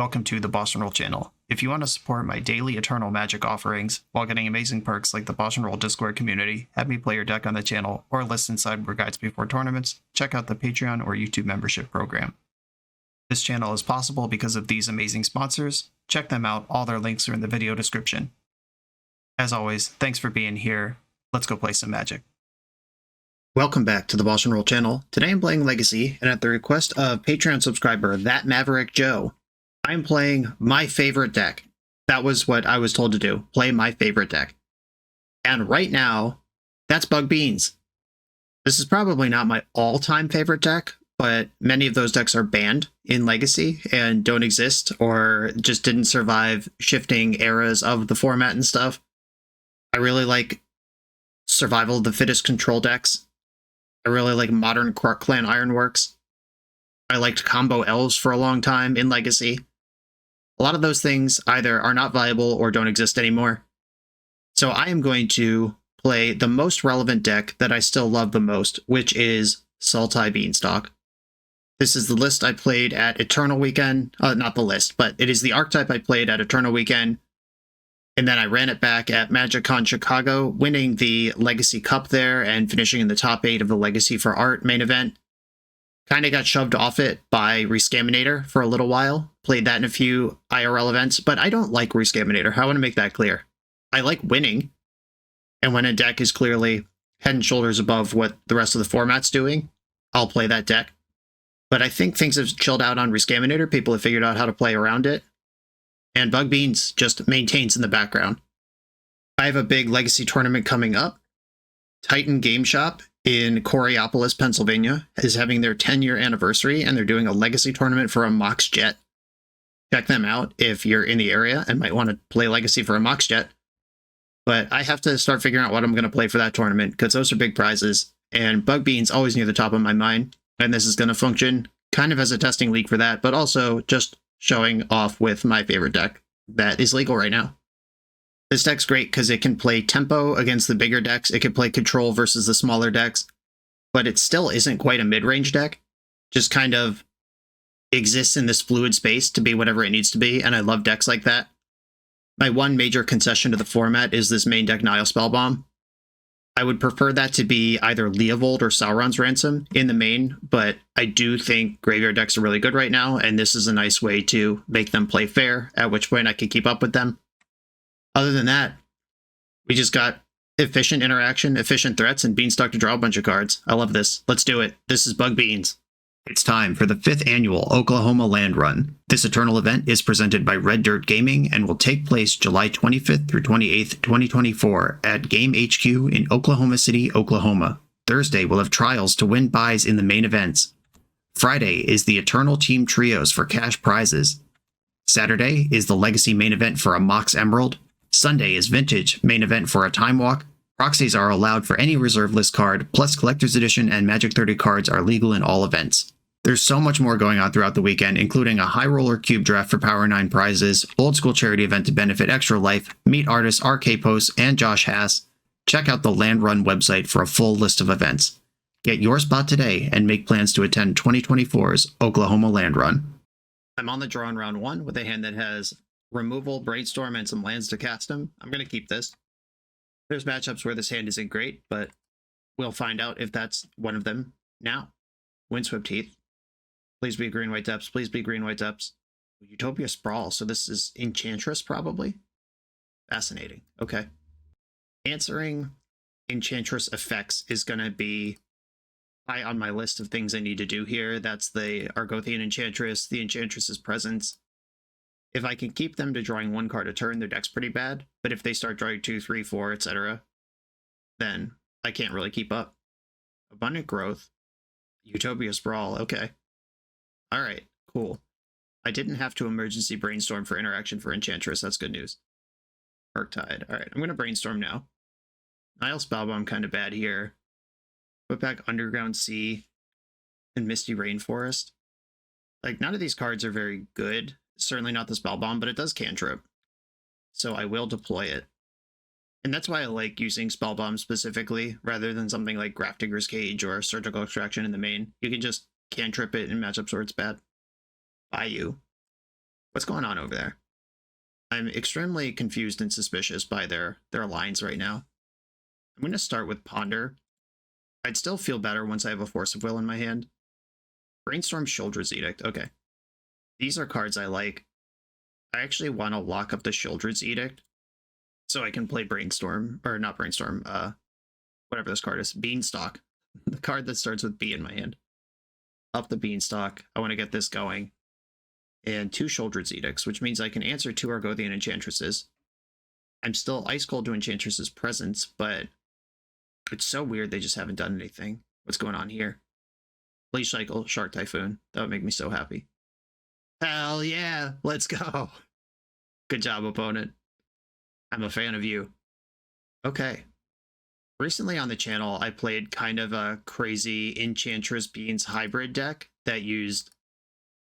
welcome to the BoshNRoll channel. If you want to support my daily Eternal Magic offerings while getting amazing perks like the BoshNRoll Discord community, have me play your deck on the channel, or listen sideboard guides before tournaments, check out the Patreon or YouTube membership program. This channel is possible because of these amazing sponsors. Check them out, all their links are in the video description. As always, thanks for being here. Let's go play some Magic. Welcome back to the BoshNRoll channel. Today I'm playing Legacy, and at the request of Patreon subscriber That Maverick Joe, I'm playing my favorite deck. That was what I was told to do, play my favorite deck. And right now, that's Bug Beans. This is probably not my all-time favorite deck, but many of those decks are banned in Legacy and don't exist or just didn't survive shifting eras of the format and stuff. I really like Survival of the Fittest control decks. I really like modern Clan Ironworks. I liked combo elves for a long time in Legacy. A lot of those things either are not viable or don't exist anymore. So I am going to play the most relevant deck that I still love the most, which is Sultai Beanstalk. This is the list I played at Eternal Weekend. Not the list, but it is the archetype I played at Eternal Weekend. And then I ran it back at MagicCon Chicago, winning the Legacy Cup there and finishing in the top 8 of the Legacy for Art main event. Kind of got shoved off it by Rescaminator for a little while. Played that in a few IRL events, but I don't like Rescaminator. I want to make that clear. I like winning. And when a deck is clearly head and shoulders above what the rest of the format's doing, I'll play that deck. But I think things have chilled out on Rescaminator. People have figured out how to play around it. And Bug Beans just maintains in the background. I have a big Legacy tournament coming up. Titan Game Shop in Coraopolis, Pennsylvania is having their 10-year anniversary, and they're doing a Legacy tournament for a Mox Jet. Check them out if you're in the area and might want to play Legacy for a Mox Jet. But I have to start figuring out what I'm going to play for that tournament, because those are big prizes, and Bug Beans always near the top of my mind, and this is going to function kind of as a testing league for that, but also just showing off with my favorite deck that is legal right now. This deck's great because it can play tempo against the bigger decks. It can play control versus the smaller decks, but it still isn't quite a mid-range deck. Just kind of exists in this fluid space to be whatever it needs to be, and I love decks like that. My one major concession to the format is this main deck Nile Spellbomb. I would prefer that to be either Leovold or Sauron's Ransom in the main, but I do think graveyard decks are really good right now, and this is a nice way to make them play fair, at which point I can keep up with them. Other than that, we just got efficient interaction, efficient threats, and Beanstalk to draw a bunch of cards. I love this. Let's do it. This is Bug Beans. It's time for the 5th annual Oklahoma Land Run. This Eternal event is presented by Red Dirt Gaming and will take place July 25th through 28th, 2024 at Game HQ in Oklahoma City, Oklahoma. Thursday will have trials to win buys in the main events. Friday is the Eternal Team Trios for cash prizes. Saturday is the Legacy main event for a Mox Emerald. Sunday is Vintage main event for a Time Walk. Proxies are allowed for any reserve list card, plus Collector's Edition and Magic 30 cards are legal in all events. There's so much more going on throughout the weekend, including a High Roller Cube draft for Power 9 prizes, Old School charity event to benefit Extra Life, meet artists RK Post and Josh Hass. Check out the Land Run website for a full list of events. Get your spot today and make plans to attend 2024's Oklahoma Land Run. I'm on the draw in round 1 with a hand that has removal, brainstorm, and some lands to cast them. I'm going to keep this. There's matchups where this hand isn't great, but we'll find out if that's one of them now. Windswept Heath. Please be green-white depths. Please be green-white depths. Utopia Sprawl. So this is Enchantress, probably? Fascinating. Okay. Answering Enchantress effects is going to be high on my list of things I need to do here. That's the Argothian Enchantress, the Enchantress's Presence. If I can keep them to drawing 1 card a turn, their deck's pretty bad. But if they start drawing 2, 3, 4, etc., then I can't really keep up. Abundant Growth. Utopia Sprawl. Okay. All right, cool. I didn't have to emergency brainstorm for interaction for Enchantress. That's good news. Murktide. All right, I'm going to brainstorm now. Nile Spellbomb kind of bad here. Put back Underground Sea and Misty Rainforest. Like, none of these cards are very good. Certainly not the Spellbomb, but it does cantrip. So I will deploy it. And that's why I like using Spellbomb specifically, rather than something like Grafdigger's Cage or Surgical Extraction in the main. You can just cantrip it in matchups where it's bad. Bayou. What's going on over there? I'm extremely confused and suspicious by their lines right now. I'm going to start with Ponder. I'd still feel better once I have a Force of Will in my hand. Brainstorm, Shouldred's Edict. Okay. These are cards I like. I actually want to lock up the Shouldred's Edict so I can play Brainstorm, or not Brainstorm, whatever this card is, Beanstalk. The card that starts with B in my hand. Up the Beanstalk. I want to get this going. And 2 Shouldred's Edicts, which means I can answer 2 Argothian Enchantresses. I'm still ice cold to Enchantress's Presence, but it's so weird they just haven't done anything. What's going on here? Bleach Cycle, Shark Typhoon. That would make me so happy. Hell yeah, let's go. Good job, opponent. I'm a fan of you. Okay. Recently on the channel, I played kind of a crazy Enchantress Beans hybrid deck that used,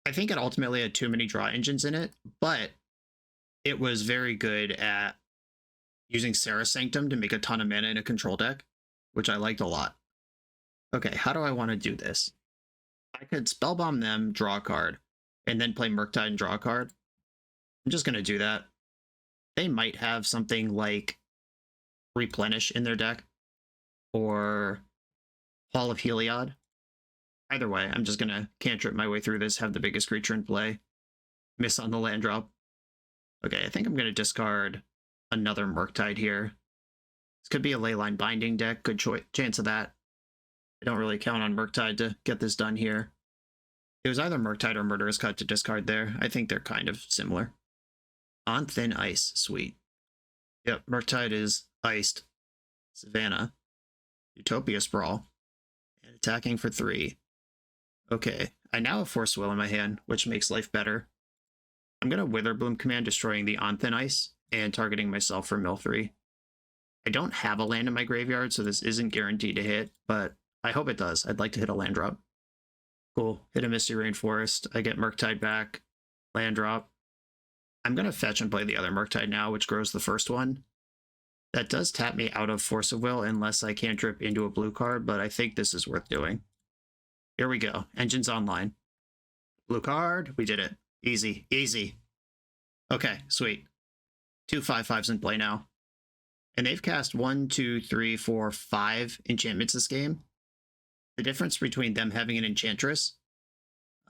I think it ultimately had too many draw engines in it, but it was very good at using Serra Sanctum to make a ton of mana in a control deck, which I liked a lot. Okay, how do I want to do this? I could Spellbomb them, draw a card, and then play Murktide and draw a card. I'm just going to do that. They might have something like Replenish in their deck, or Hall of Heliod. Either way, I'm just going to cantrip my way through this, have the biggest creature in play, miss on the land drop. Okay, I think I'm going to discard another Murktide here. This could be a Leyline Binding deck, good chance of that. I don't really count on Murktide to get this done here. It was either Murktide or Murderous Cut to discard there. I think they're kind of similar. On Thin Ice, sweet. Yep, Murktide is iced. Savannah. Utopia Sprawl. And attacking for 3. Okay, I now have Force Will in my hand, which makes life better. I'm going to Witherbloom command, destroying the On Thin Ice, and targeting myself for mill 3. I don't have a land in my graveyard, so this isn't guaranteed to hit, but I hope it does. I'd like to hit a land drop. Cool. Hit a Misty Rainforest. I get Murktide back. Land drop. I'm going to fetch and play the other Murktide now, which grows the first one. That does tap me out of Force of Will unless I cantrip into a blue card, but I think this is worth doing. Here we go. Engines online. Blue card. We did it. Easy. Easy. Okay, sweet. 2 5/5s in play now. And they've cast 1, 2, 3, 4, 5 enchantments this game. The difference between them having an Enchantress,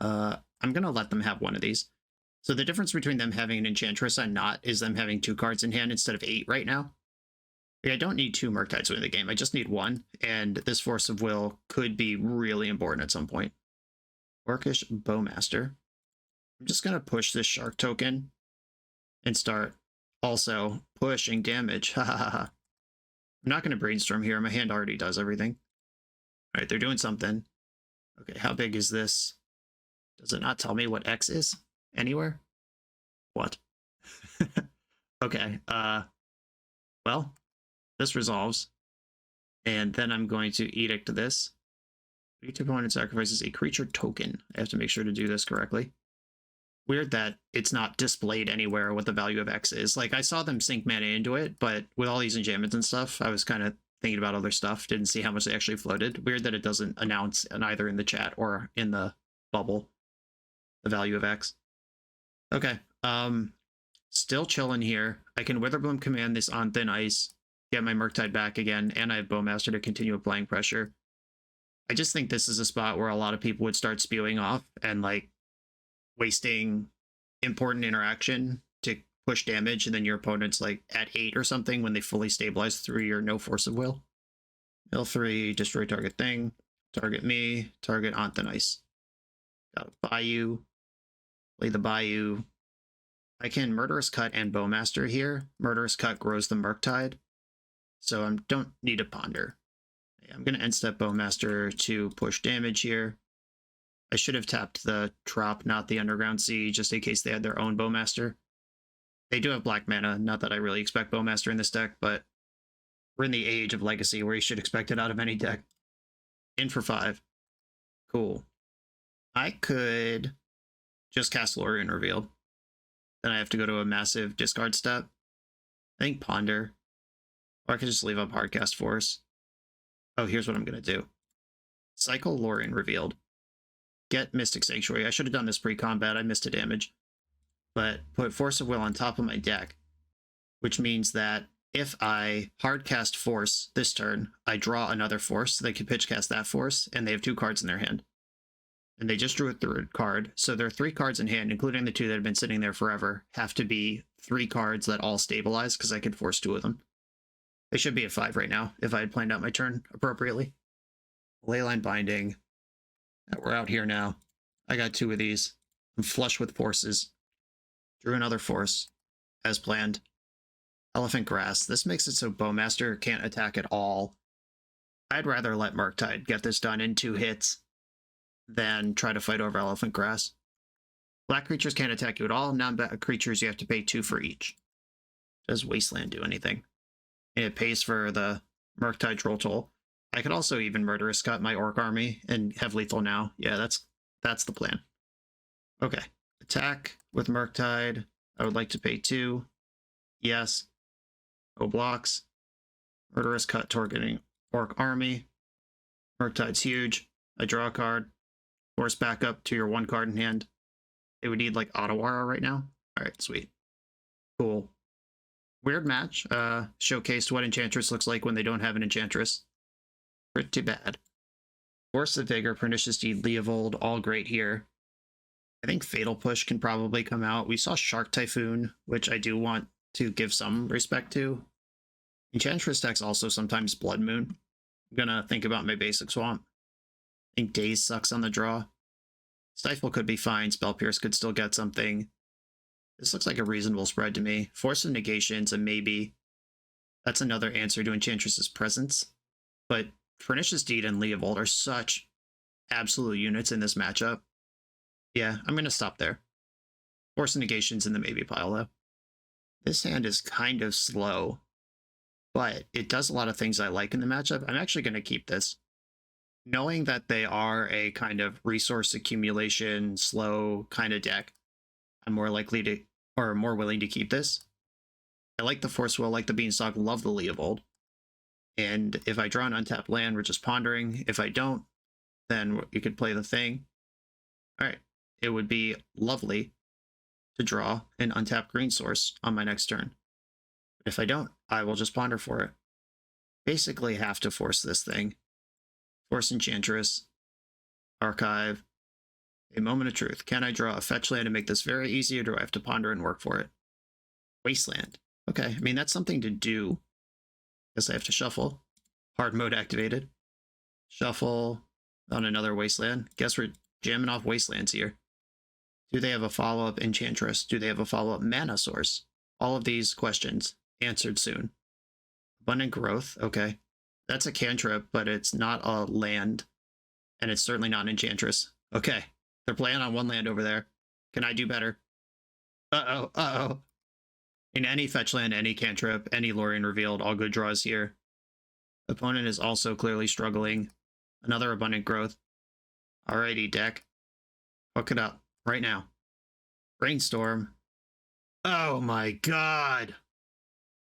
I'm going to let them have one of these. So the difference between them having an Enchantress and not is them having 2 cards in hand instead of 8 right now. I don't need 2 Murktides to win the game. I just need 1, and this Force of Will could be really important at some point. Orcish Bowmaster. I'm just going to push this Shark token and start also pushing damage. Ha ha ha. I'm not going to Brainstorm here. My hand already does everything. All right, they're doing something. Okay, how big is this? Does it not tell me what X is anywhere? What? Okay, well, this resolves. And then I'm going to Edict this. Each opponent sacrifices a creature token. I have to make sure to do this correctly. Weird that it's not displayed anywhere what the value of X is. Like, I saw them sink mana into it, but with all these enchantments and stuff, I was kind of thinking about other stuff. Didn't see how much they actually floated. Weird that it doesn't announce either in the chat or in the bubble the value of X. Okay, still chilling here. I can Witherbloom command this On Thin Ice, get my Murktide back again, and I have Bowmaster to continue applying pressure. I just think this is a spot where a lot of people would start spewing off and, like, wasting important interaction to push damage, and then your opponent's like at 8 or something when they fully stabilize through your no Force of Will. Mill 3, destroy target thing, target me, target On Thin Ice. Got a Bayou, play the Bayou. I can Murderous Cut and Bowmaster here. Murderous Cut grows the Murktide, so I don't need a Ponder. I'm going to end step Bowmaster to push damage here. I should have tapped the Trop, not the Underground Sea, just in case they had their own Bowmaster. They do have black mana, not that I really expect Bowmaster in this deck, but we're in the age of Legacy where you should expect it out of any deck. In for 5. Cool. I could just cast Lorien Revealed. Then I have to go to a massive discard step. I think Ponder. Or I could just leave up Hardcast Force. Oh, here's what I'm going to do. Cycle Lorien Revealed. Get Mystic Sanctuary. I should have done this pre-combat. I missed a damage. but put Force of Will on top of my deck, which means that if I hardcast Force this turn, I draw another Force, so they can pitch cast that Force, and they have 2 cards in their hand. And they just drew a 3rd card, so their 3 cards in hand, including the 2 that have been sitting there forever, have to be 3 cards that all stabilize, because I could force 2 of them. They should be at 5 right now, if I had planned out my turn appropriately. Leyline Binding. We're out here now. I got 2 of these. I'm flush with forces. Drew another Force, as planned. Elephant Grass. This makes it so Bowmaster can't attack at all. I'd rather let Murktide get this done in 2 hits than try to fight over Elephant Grass. Black creatures can't attack you at all. Non-black creatures you have to pay 2 for each. Does Wasteland do anything? And it pays for the Murktide Troll Toll. I could also even Murderous Cut my Orc army and have lethal now. Yeah, that's the plan. Okay. Attack with Murktide. I would like to pay 2. Yes. No blocks. Murderous Cut targeting Orc army. Murktide's huge. I draw a card. Force back up to your 1 card in hand. It would need like Otawara right now. Alright, sweet. Cool. Weird match. Showcased what Enchantress looks like when they don't have an Enchantress. Pretty bad. Force of Vigor, Pernicious Deed, Leovold, all great here. I think Fatal Push can probably come out. We saw Shark Typhoon, which I do want to give some respect to. Enchantress decks also sometimes Blood Moon. I'm gonna think about my basic swamp. I think Daze sucks on the draw. Stifle could be fine. Spell Pierce could still get something. This looks like a reasonable spread to me. Force of Negation's a maybe. That's another answer to Enchantress's Presence. But Pernicious Deed and Leovold are such absolute units in this matchup. Yeah, I'm going to stop there. Force of Negation's in the maybe pile, though. This hand is kind of slow, but it does a lot of things I like in the matchup. I'm actually going to keep this. Knowing that they are a kind of resource accumulation, slow kind of deck, I'm more likely to, or more willing to keep this. I like the Force Will, like the Beanstalk, love the Leovold. And if I draw an untapped land, we're just pondering. If I don't, then you could play the thing. All right. It would be lovely to draw an untapped green source on my next turn. If I don't, I will just ponder for it. Basically have to force this thing. Force Enchantress. Archive. A Moment of Truth. Can I draw a fetch land and make this very easy, or do I have to ponder and work for it? Wasteland. Okay, I mean, that's something to do. Guess I have to shuffle. Hard mode activated. Shuffle on another Wasteland. Guess we're jamming off Wastelands here. Do they have a follow-up Enchantress? Do they have a follow-up mana source? All of these questions answered soon. Abundant Growth. Okay. That's a cantrip, but it's not a land. And it's certainly not an Enchantress. Okay. They're playing on 1 land over there. Can I do better? Uh-oh, uh-oh. In any fetch land, any cantrip, any Lorien Revealed, all good draws here. Opponent is also clearly struggling. Another Abundant Growth. Alrighty, deck. Hook it up right now. Brainstorm. Oh my god.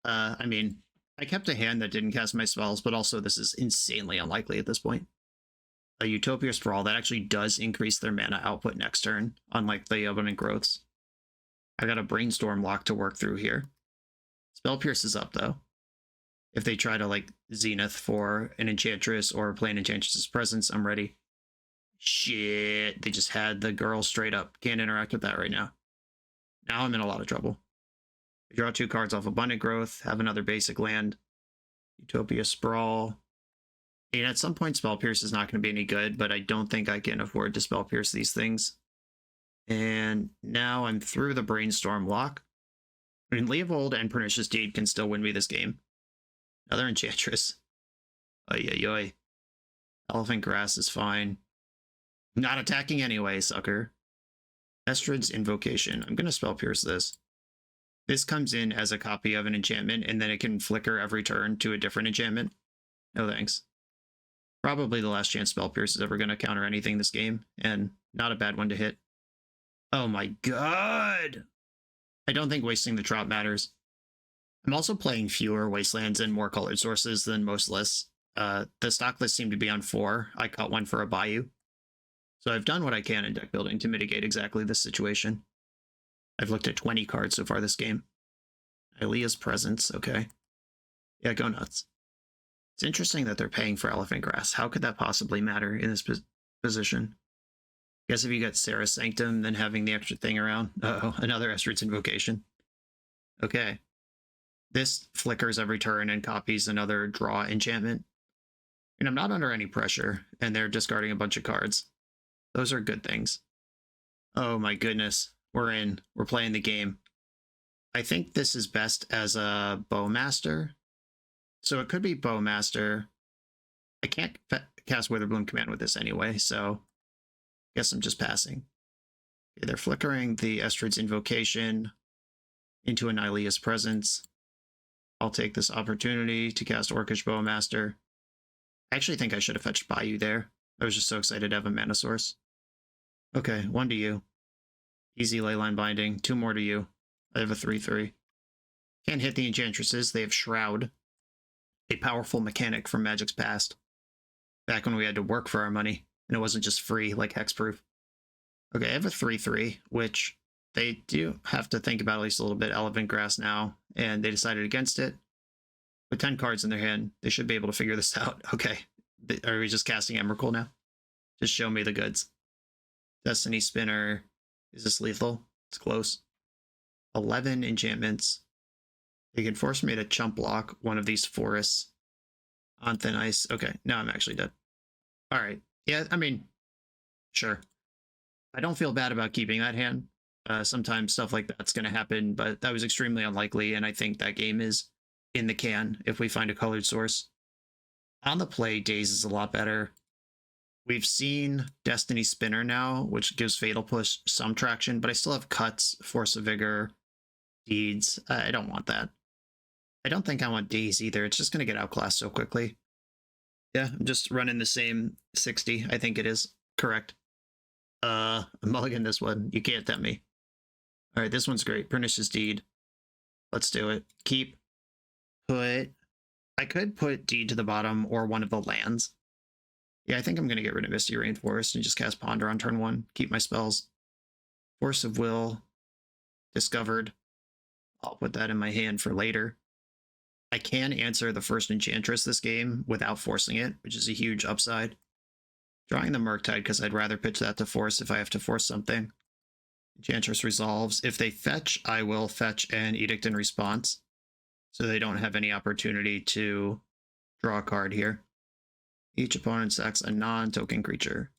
I mean, I kept a hand that didn't cast my spells, but also this is insanely unlikely at this point. A Utopia Sprawl, that actually does increase their mana output next turn, unlike the Abundant Growths. I got a Brainstorm lock to work through here. Spell Pierce is up, though. If they try to, like, Zenith for an Enchantress or play an Enchantress's Presence, I'm ready. Shit, they just had the girl straight up. Can't interact with that right now. Now I'm in a lot of trouble. I draw 2 cards off Abundant Growth, have another basic land. Utopia Sprawl. And at some point, Spell Pierce is not going to be any good, but I don't think I can afford to Spell Pierce these things. And now I'm through the Brainstorm lock. I mean, Leovold and Pernicious Deed can still win me this game. Another Enchantress. Oy, oy, oy. Elephant Grass is fine. Not attacking anyway, sucker. Estrid's Invocation. I'm going to Spell Pierce this. This comes in as a copy of an enchantment, and then it can flicker every turn to a different enchantment. No thanks. Probably the last chance Spell Pierce is ever going to counter anything this game, and not a bad one to hit. Oh my god! I don't think wasting the Trop matters. I'm also playing fewer Wastelands and more colored sources than most lists. The stock list seemed to be on 4. I cut 1 for a Bayou. So I've done what I can in deck building to mitigate exactly this situation. I've looked at 20 cards so far this game. Ilea's Presence, okay. Yeah, go nuts. It's interesting that they're paying for Elephant Grass. How could that possibly matter in this position? I guess if you got Sarah Sanctum, then having the extra thing around. Uh-oh, another Estrid's Invocation. Okay. This flickers every turn and copies another draw enchantment. And I'm not under any pressure, and they're discarding a bunch of cards. Those are good things. Oh my goodness. We're in. We're playing the game. I think this is best as a Bowmaster. So it could be Bowmaster. I can't cast Witherbloom Command with this anyway, so I guess I'm just passing. Okay, they're flickering the Estrid's Invocation into an Ilea's Presence. I'll take this opportunity to cast Orcish Bowmaster. I actually think I should have fetched Bayou there. I was just so excited to have a mana source. Okay, 1 to you. Easy Leyline Binding. 2 more to you. I have a 3/3. Can't hit the Enchantresses. They have Shroud. A powerful mechanic from Magic's past. Back when we had to work for our money, and it wasn't just free like Hexproof. Okay, I have a 3/3, which they do have to think about at least a little bit. Elephant Grass now, and they decided against it. With 10 cards in their hand, they should be able to figure this out. Okay, are we just casting Emrakul now? Just show me the goods. Destiny Spinner. Is this lethal? It's close. 11 enchantments. They can force me to chump block one of these forests on thin ice. Okay, now I'm actually dead. All right. Yeah, I mean, sure. I don't feel bad about keeping that hand. Sometimes stuff like that's going to happen, but that was extremely unlikely, and I think that game is in the can if we find a colored source. On the play, Daze is a lot better. We've seen Destiny Spinner now, which gives Fatal Push some traction, but I still have Cuts, Force of Vigor, Deeds. I don't want that. I don't think I want Daze either. It's just going to get outclassed so quickly. Yeah, I'm just running the same 60. I think it is correct. I'm mulligan this one. You can't tempt me. All right, this one's great. Pernicious Deed. Let's do it. Keep. Put. I could put Deed to the bottom or one of the lands. Yeah, I think I'm going to get rid of Misty Rainforest and just cast Ponder on turn 1. Keep my spells. Force of Will. Discovered. I'll put that in my hand for later. I can answer the first Enchantress this game without forcing it, which is a huge upside. Drawing the Murktide because I'd rather pitch that to force if I have to force something. Enchantress resolves. If they fetch, I will fetch an Edict in response, so they don't have any opportunity to draw a card here. Each opponent sacks a non-token creature.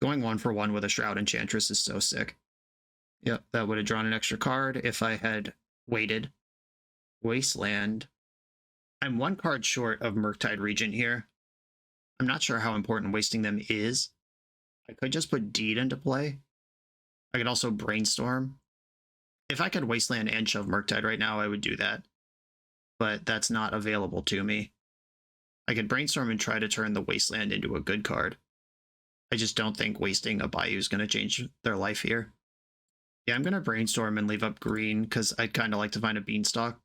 Going 1-for-1 with a Shroud Enchantress is so sick. Yep, that would have drawn an extra card if I had waited. Wasteland. I'm 1 card short of Murktide Regent here. I'm not sure how important wasting them is. I could just put Deed into play. I could also Brainstorm. If I could Wasteland and shove Murktide right now, I would do that. But that's not available to me. I could Brainstorm and try to turn the Wasteland into a good card. I just don't think wasting a Bayou is going to change their life here. Yeah, I'm going to Brainstorm and leave up green because I'd kind of like to find a Beanstalk.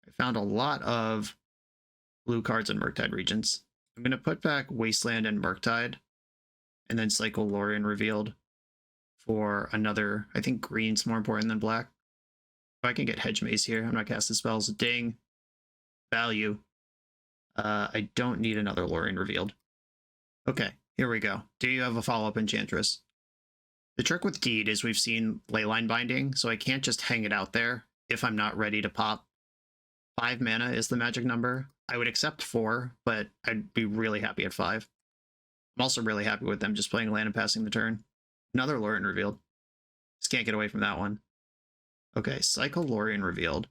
I found a lot of blue cards in Murktide Regents. I'm going to put back Wasteland and Murktide and then cycle Lorien Revealed for another. I think green's more important than black. If I can get Hedge Maze here, I'm not casting spells. Ding. Value. I don't need another Lorien Revealed. Okay, here we go. Do you have a follow-up Enchantress? The trick with Deed is we've seen Leyline Binding, so I can't just hang it out there if I'm not ready to pop. 5 mana is the magic number. I would accept 4, but I'd be really happy at 5. I'm also really happy with them just playing land and passing the turn. Another Lorien Revealed. Just can't get away from that one. Okay, cycle Lorien Revealed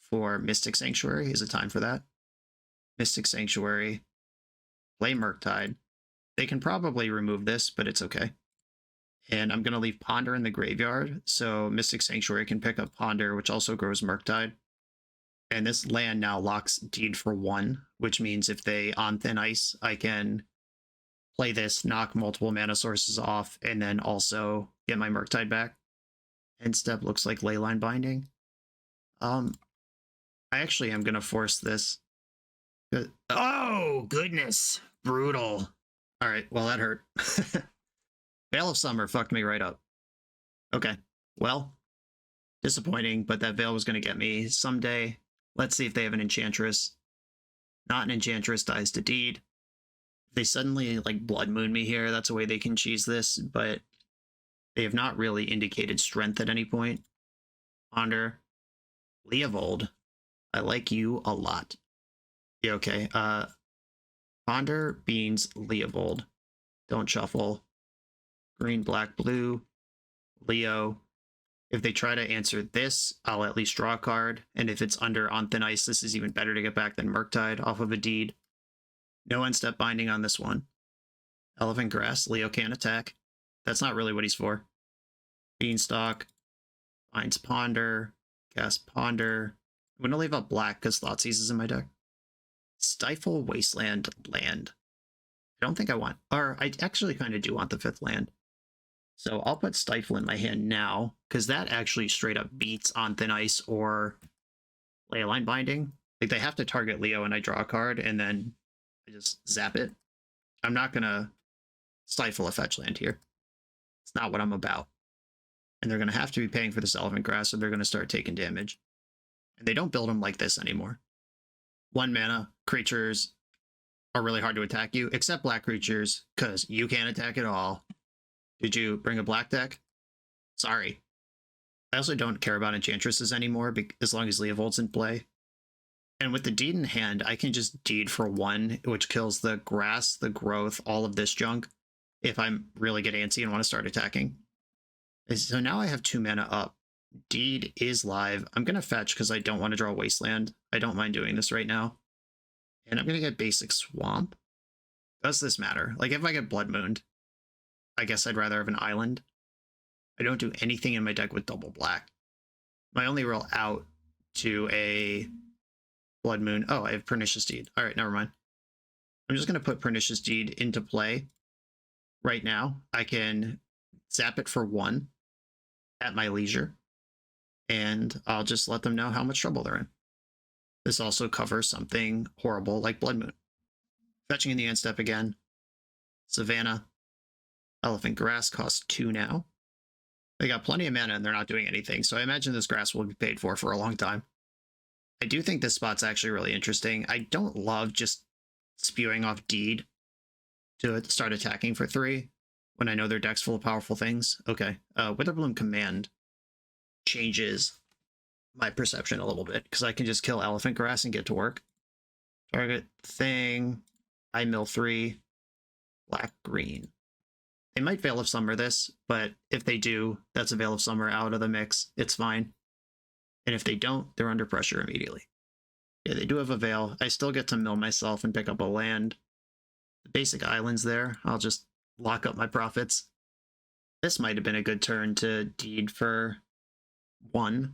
for Mystic Sanctuary. Is it time for that? Mystic Sanctuary. Play Murktide. They can probably remove this, but it's okay. And I'm going to leave Ponder in the graveyard, so Mystic Sanctuary can pick up Ponder, which also grows Murktide. And this land now locks Deed for 1, which means if they on thin ice, I can play this, knock multiple mana sources off, and then also get my Murktide back. End step looks like Leyline Binding. I actually am going to force this. Oh, goodness. Brutal. All right, well, that hurt. Veil of Summer fucked me right up. Okay, well, Disappointing, but that Veil was going to get me someday. Let's see if they have an Enchantress. Not an Enchantress, dies to Deed. If they suddenly like Blood Moon me here, that's a way they can cheese this, but they have not really indicated strength at any point. Ponder. Leovold. I like you a lot. Yeah, okay. Ponder, Beans, Leovold. Don't shuffle. Green, black, blue. Leo. If they try to answer this, I'll at least draw a card. And if it's under On Thin Ice, this is even better to get back than Murktide off of a Deed. No end-step binding on this one. Elephant Grass, Leo can't attack. That's not really what he's for. Beanstalk. Finds Ponder. Cast Ponder. I'm going to leave out black because Thoughtseize is in my deck. Stifle Wasteland land. I don't think I want, or I actually kind of do want the 5th land. So I'll put Stifle in my hand now, because that actually straight up beats On Thin Ice or Leyline Binding. Like, they have to target Leo and I draw a card, and then I just zap it. I'm not going to Stifle a fetch land here. It's not what I'm about. And they're going to have to be paying for this Elephant Grass, or they're going to start taking damage. And they don't build them like this anymore. 1 mana, creatures are really hard to attack you, except black creatures, because you can't attack at all. Did you bring a black deck? Sorry. I also don't care about Enchantresses anymore, as long as Leovold's in play. And with the Deed in hand, I can just Deed for 1, which kills the grass, the growth, all of this junk, if I'm really get antsy and want to start attacking. So now I have 2 mana up. Deed is live. I'm going to fetch because I don't want to draw Wasteland. I don't mind doing this right now. And I'm going to get basic Swamp. Does this matter? Like, if I get Blood Mooned, I guess I'd rather have an island. I don't do anything in my deck with double black. My only roll out to a Blood Moon. Oh, I have Pernicious Deed. All right, never mind. I'm just going to put Pernicious Deed into play right now. I can zap it for 1 at my leisure, and I'll just let them know how much trouble they're in. This also covers something horrible like Blood Moon. Fetching in the end step again. Savannah. Elephant Grass costs 2 now. They got plenty of mana and they're not doing anything, so I imagine this grass will be paid for a long time. I do think this spot's actually really interesting. I don't love just spewing off Deed to start attacking for 3 when I know their deck's full of powerful things. Okay, Witherbloom Command changes my perception a little bit, because I can just kill Elephant Grass and get to work. Target thing, I mill 3, black, green. They might Veil of Summer this, but if they do, that's a Veil of Summer out of the mix. It's fine. And if they don't, they're under pressure immediately. Yeah, they do have a Veil. I still get to mill myself and pick up a land. The basic islands there, I'll just lock up my profits. This might have been a good turn to Deed for 1.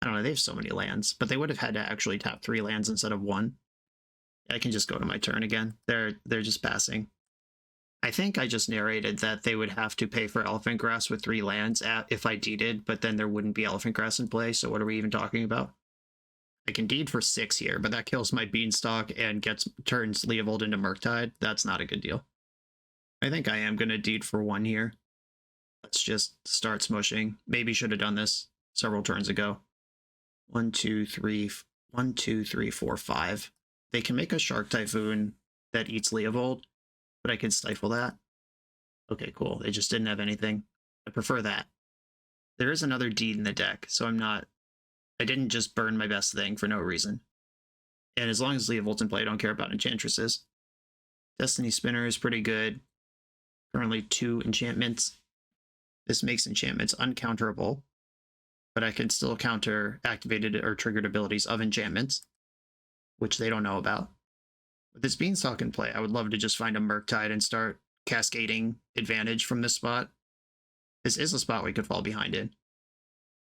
I don't know, they have so many lands, but they would have had to actually tap 3 lands instead of 1. I can just go to my turn again. They're just passing. I think I just narrated that they would have to pay for Elephant Grass with 3 lands if I Deeded, but then there wouldn't be Elephant Grass in play, so what are we even talking about? I can Deed for 6 here, but that kills my Beanstalk and turns Leovold into Murktide. That's not a good deal. I think I am going to Deed for 1 here. Let's just start smushing. Maybe should have done this several turns ago. 1, 2, 3, 1, 2, 3, 4, 5. They can make a Shark Typhoon that eats Leovold, but I can stifle that. Okay, cool. They just didn't have anything. I prefer that. There is another Deed in the deck, so I didn't just burn my best thing for no reason. And as long as Leovold's in play, I don't care about Enchantresses. Destiny Spinner is pretty good. Currently 2 enchantments. This makes enchantments uncounterable, but I can still counter activated or triggered abilities of enchantments, which they don't know about. With this Beanstalk in play, I would love to just find a Murktide and start cascading advantage from this spot. This is a spot we could fall behind in.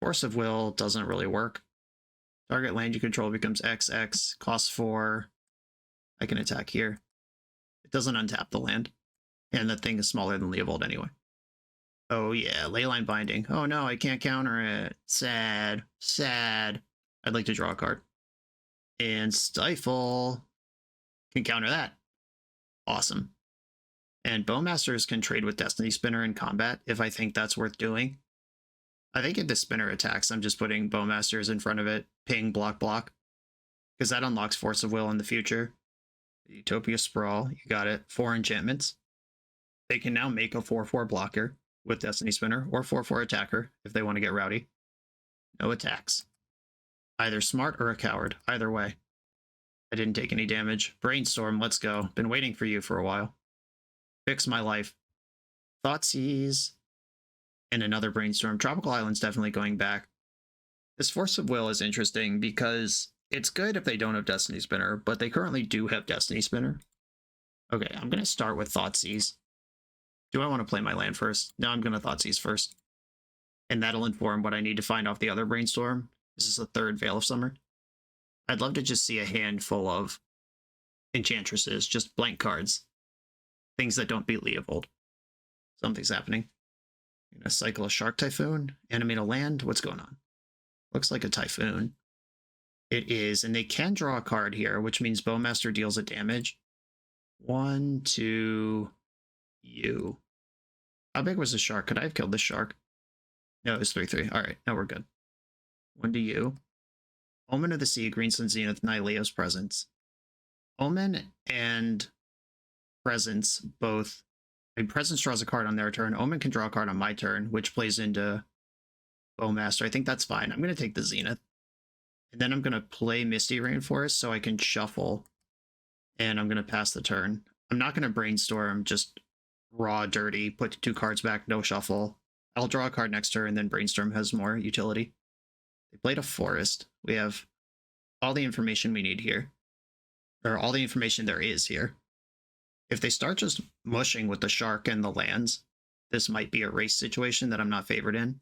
Force of Will doesn't really work. Target land you control becomes XX, costs 4. I can attack here. It doesn't untap the land. And that thing is smaller than Leovold anyway. Oh yeah, Leyline Binding. Oh no, I can't counter it. Sad. Sad. I'd like to draw a card. And Stifle can counter that. Awesome. And Bowmasters can trade with Destiny Spinner in combat if I think that's worth doing. I think if the spinner attacks, I'm just putting Bowmasters in front of it, ping, block, block, because that unlocks Force of Will in the future. Utopia Sprawl, you got it. 4 enchantments. They can now make a 4/4 blocker with Destiny Spinner, or 4/4 attacker if they want to get rowdy. No attacks. Either smart or a coward. Either way. I didn't take any damage. Brainstorm, let's go. Been waiting for you for a while. Fix my life. Thoughtseize. And another Brainstorm. Tropical Island's definitely going back. This Force of Will is interesting because it's good if they don't have Destiny Spinner, but they currently do have Destiny Spinner. Okay, I'm going to start with Thoughtseize. Do I want to play my land first? No, I'm going to Thoughtseize first. And that'll inform what I need to find off the other Brainstorm. This is the 3rd Veil of Summer. I'd love to just see a hand full of enchantresses, just blank cards. Things that don't beat Leovold. Something's happening. I'm gonna cycle a Shark Typhoon, animate a land. What's going on? Looks like a Typhoon. It is, and they can draw a card here, which means Bowmaster deals a damage. 1 to you. How big was the shark? Could I have killed this shark? No, it was 3/3. All right, now we're good. 1 to you. Omen of the Sea, Greensun Zenith, Nyleo's Presence. Omen and Presence both. I mean, Presence draws a card on their turn. Omen can draw a card on my turn, which plays into Bowmaster. I think that's fine. I'm going to take the Zenith. And then I'm going to play Misty Rainforest so I can shuffle. And I'm going to pass the turn. I'm not going to Brainstorm, just raw, dirty, put 2 cards back, no shuffle. I'll draw a card next turn, and then Brainstorm has more utility. They played a Forest. We have all the information we need here. Or all the information there is here. If they start just mushing with the Shark and the lands, this might be a race situation that I'm not favored in.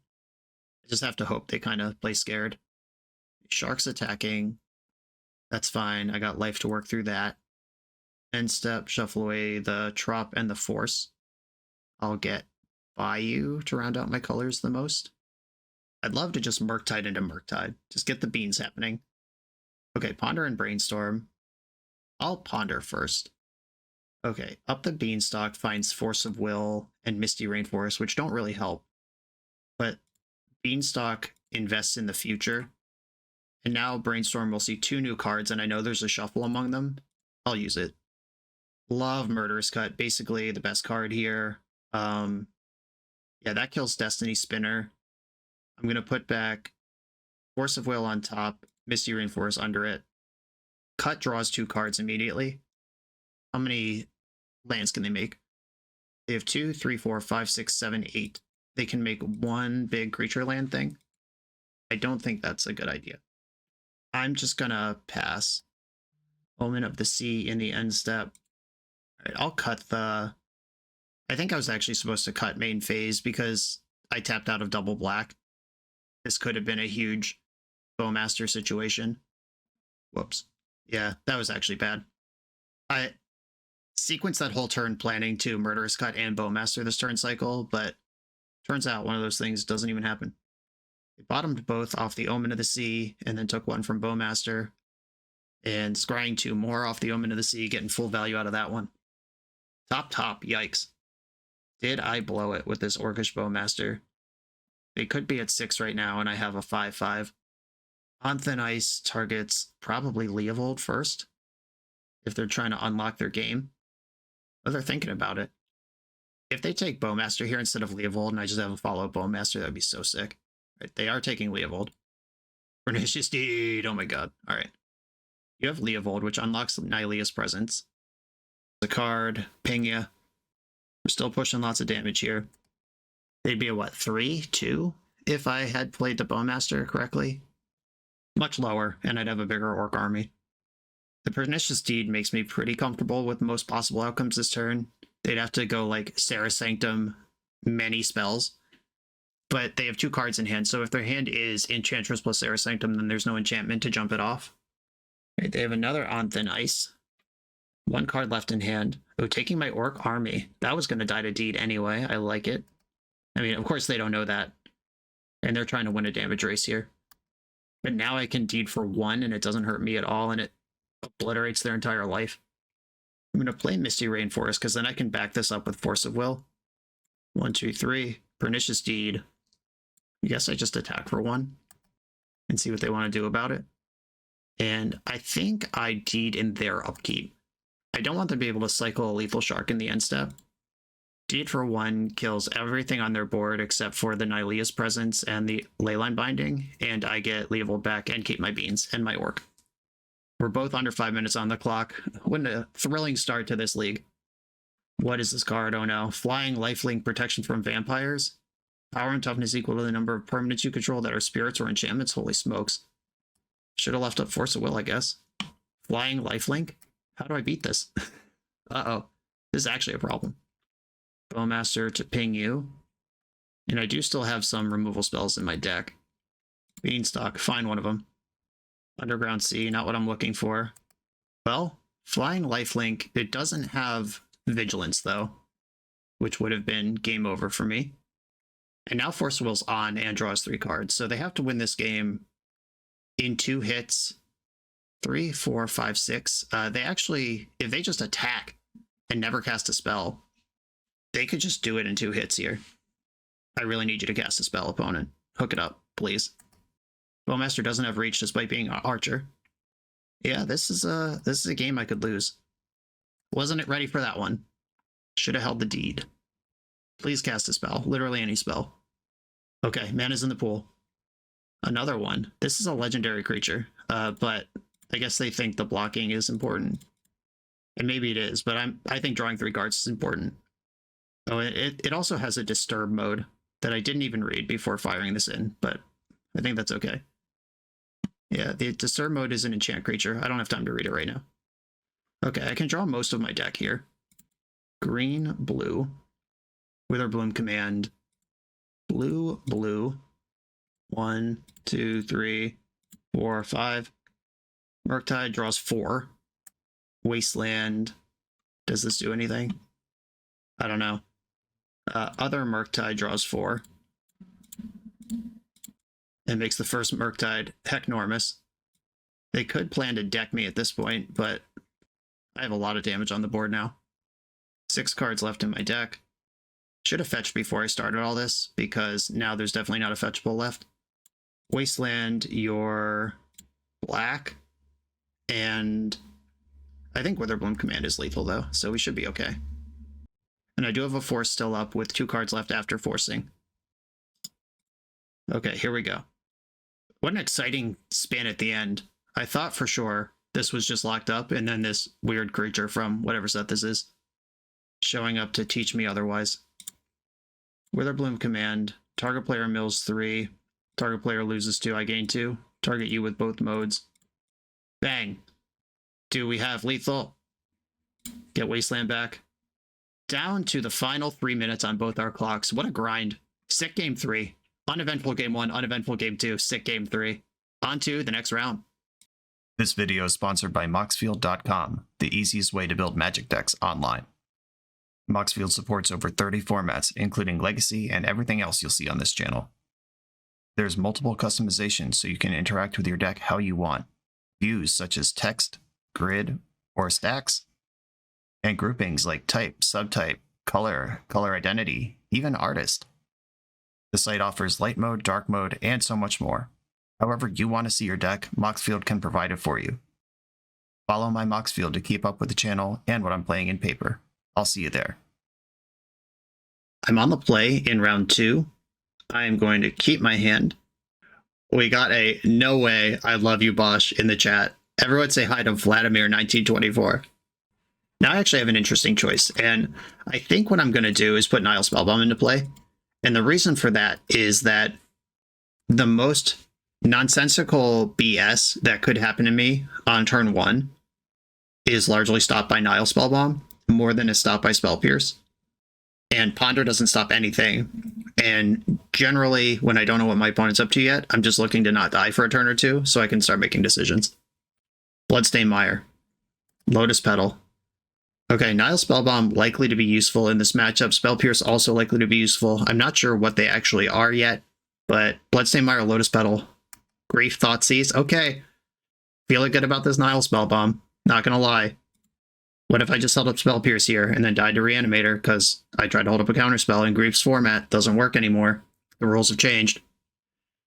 I just have to hope they kind of play scared. Shark's attacking. That's fine. I got life to work through that. End step, shuffle away the Trop and the Force. I'll get Bayou to round out my colors the most. I'd love to just Murktide into Murktide. Just get the beans happening. Okay, Ponder and Brainstorm. I'll Ponder first. Okay, up the Beanstalk finds Force of Will and Misty Rainforest, which don't really help. But Beanstalk invests in the future. And now Brainstorm will see 2 new cards, and I know there's a shuffle among them. I'll use it. Love Murderous Cut, basically the best card here. Yeah, that kills Destiny Spinner. I'm going to put back Force of Will on top, Misty Rainforest under it. Cut draws 2 cards immediately. How many lands can they make? They have 2, 3, 4, 5, 6, 7, 8. They can make 1 big creature land thing. I don't think that's a good idea. I'm just going to pass. Omen of the Sea in the end step. All right, I'll cut the... I think I was actually supposed to cut main phase because I tapped out of double black. This could have been a huge Bowmaster situation. Whoops. Yeah, that was actually bad. I sequenced that whole turn planning to Murderous Cut and Bowmaster this turn cycle, but turns out one of those things doesn't even happen. They bottomed both off the Omen of the Sea and then took 1 from Bowmaster. And scrying 2 more off the Omen of the Sea, getting full value out of that one. Top, yikes. Did I blow it with this Orcish Bowmaster? They could be at 6 right now, and I have a 5/5. On Thin Ice targets probably Leovold first, if they're trying to unlock their game. But they're thinking about it. If they take Bowmaster here instead of Leovold, and I just have a follow-up Bowmaster, that would be so sick. Right, they are taking Leovold. Pernicious Deed, oh my god. Alright. You have Leovold, which unlocks Nylea's Presence. The card, ping ya. We're still pushing lots of damage here. They'd be a what, 3, 2? If I had played the Bowmaster correctly. Much lower, and I'd have a bigger Orc army. The Pernicious Deed makes me pretty comfortable with most possible outcomes this turn. They'd have to go like Serra Sanctum, many spells. But they have 2 cards in hand, so if their hand is Enchantress plus Serra Sanctum, then there's no enchantment to jump it off. Right, they have another On Thin Ice. 1 card left in hand. Oh, taking my Orc army. That was going to die to Deed anyway. I like it. I mean, of course they don't know that. And they're trying to win a damage race here. But now I can Deed for 1 and it doesn't hurt me at all and it obliterates their entire life. I'm going to play Misty Rainforest because then I can back this up with Force of Will. 1, 2, 3. Pernicious Deed. I guess I just attack for 1 and see what they want to do about it. And I think I deed in their upkeep. I don't want them to be able to cycle a Lethal Shark in the end step. Deed for 1 kills everything on their board except for the Nylea's Presence and the Leyline Binding, and I get Leovold back and keep my beans and my orc. We're both under 5 minutes on the clock. What a thrilling start to this league. What is this card? Oh no. Flying, lifelink, protection from vampires. Power and toughness equal to the number of permanents you control that are spirits or enchantments. Holy smokes. Should have left up Force of Will, I guess. Flying, lifelink? How do I beat this? Uh-oh. This is actually a problem. Bowmaster to ping you. And I do still have some removal spells in my deck. Beanstalk, find one of them. Underground Sea, not what I'm looking for. Well, Flying Lifelink, it doesn't have Vigilance, though, which would have been game over for me. And now Force of Will's on and draws 3 cards, so they have to win this game in 2 hits. 3, 4, 5, 6. They actually, if they just attack and never cast a spell, they could just do it in 2 hits here. I really need you to cast a spell, opponent. Hook it up, please. Bowmaster doesn't have reach despite being an archer. Yeah, this is a game I could lose. Wasn't it ready for that one? Should have held the deed. Please cast a spell. Literally any spell. Okay, mana's in the pool. Another one. This is a legendary creature, but I guess they think the blocking is important. And maybe it is, but I think drawing 3 cards is important. Oh, it also has a disturb mode that I didn't even read before firing this in, but I think that's okay. Yeah, the disturb mode is an enchant creature. I don't have time to read it right now. Okay, I can draw most of my deck here. Green, blue. Witherbloom command. Blue, blue. 1, 2, 3, 4, 5. Murktide draws 4. Wasteland. Does this do anything? I don't know. Other Murktide draws 4. And makes the first Murktide hecknormous. They could plan to deck me at this point, but I have a lot of damage on the board now. 6 cards left in my deck. Should have fetched before I started all this, because now there's definitely not a fetchable left. Wasteland, your black, and I think Witherbloom command is lethal though, so we should be okay. And I do have a force still up with 2 cards left after forcing. Okay, here we go. What an exciting spin at the end. I thought for sure this was just locked up, and then this weird creature from whatever set this is showing up to teach me otherwise. Witherbloom command. Target player mills 3. Target player loses 2. I gain 2. Target you with both modes. Bang. Do we have lethal? Get Wasteland back. Down to the final 3 minutes on both our clocks. What a grind. Sick game 3. Uneventful game 1, uneventful game 2, sick game 3. On to the next round. This video is sponsored by Moxfield.com, the easiest way to build Magic decks online. Moxfield supports over 30 formats, including Legacy and everything else you'll see on this channel. There's multiple customizations so you can interact with your deck how you want. Views such as text, grid, or stacks. And groupings like type, subtype, color, color identity, even artist. The site offers light mode, dark mode, and so much more. However you want to see your deck, Moxfield can provide it for you. Follow my Moxfield to keep up with the channel and what I'm playing in paper. I'll see you there. I'm on the play in round 2. I am going to keep my hand. We got a no way I love you Bosh in the chat. Everyone say hi to Vladimir1924. Now I actually have an interesting choice, and I think what I'm going to do is put Nile Spellbomb into play. And the reason for that is that the most nonsensical BS that could happen to me on turn 1 is largely stopped by Nile Spellbomb, more than is stopped by Spell Pierce. And Ponder doesn't stop anything. And generally, when I don't know what my opponent's up to yet, I'm just looking to not die for a turn or 2 so I can start making decisions. Bloodstained Mire. Lotus Petal. Okay, Nile Spellbomb likely to be useful in this matchup. Spell Pierce also likely to be useful. I'm not sure what they actually are yet, but Bloodstained Mire, Lotus Petal, Grief, Thoughtseize. Okay, feeling good about this Nile Spellbomb. Not gonna lie. What if I just held up Spell Pierce here and then died to Reanimator because I tried to hold up a counterspell in Grief's format? Doesn't work anymore. The rules have changed.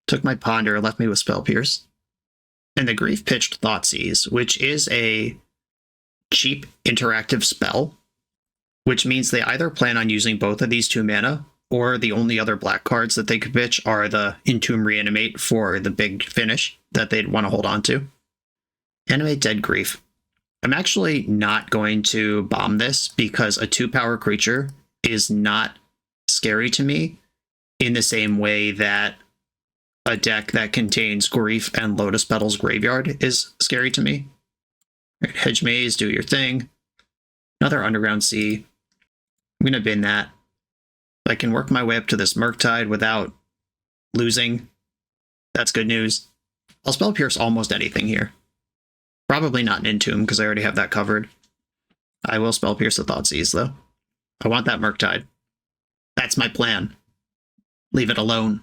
Took my Ponder, left me with Spell Pierce. And the Grief pitched Thoughtseize, which is a cheap interactive spell, which means they either plan on using both of these 2 mana, or the only other black cards that they could pitch are the Entomb Reanimate for the big finish that they'd want to hold on to. Animate Dead Grief. I'm actually not going to bomb this because a 2-power creature is not scary to me in the same way that a deck that contains Grief and Lotus Petals Graveyard is scary to me. Right, Hedge Maze, do your thing. Another Underground Sea. I'm going to bin that. I can work my way up to this Murktide without losing. That's good news. I'll Spell Pierce almost anything here. Probably not an Entomb, because I already have that covered. I will Spell Pierce the Thoughtseize, though. I want that Murktide. That's my plan. Leave it alone.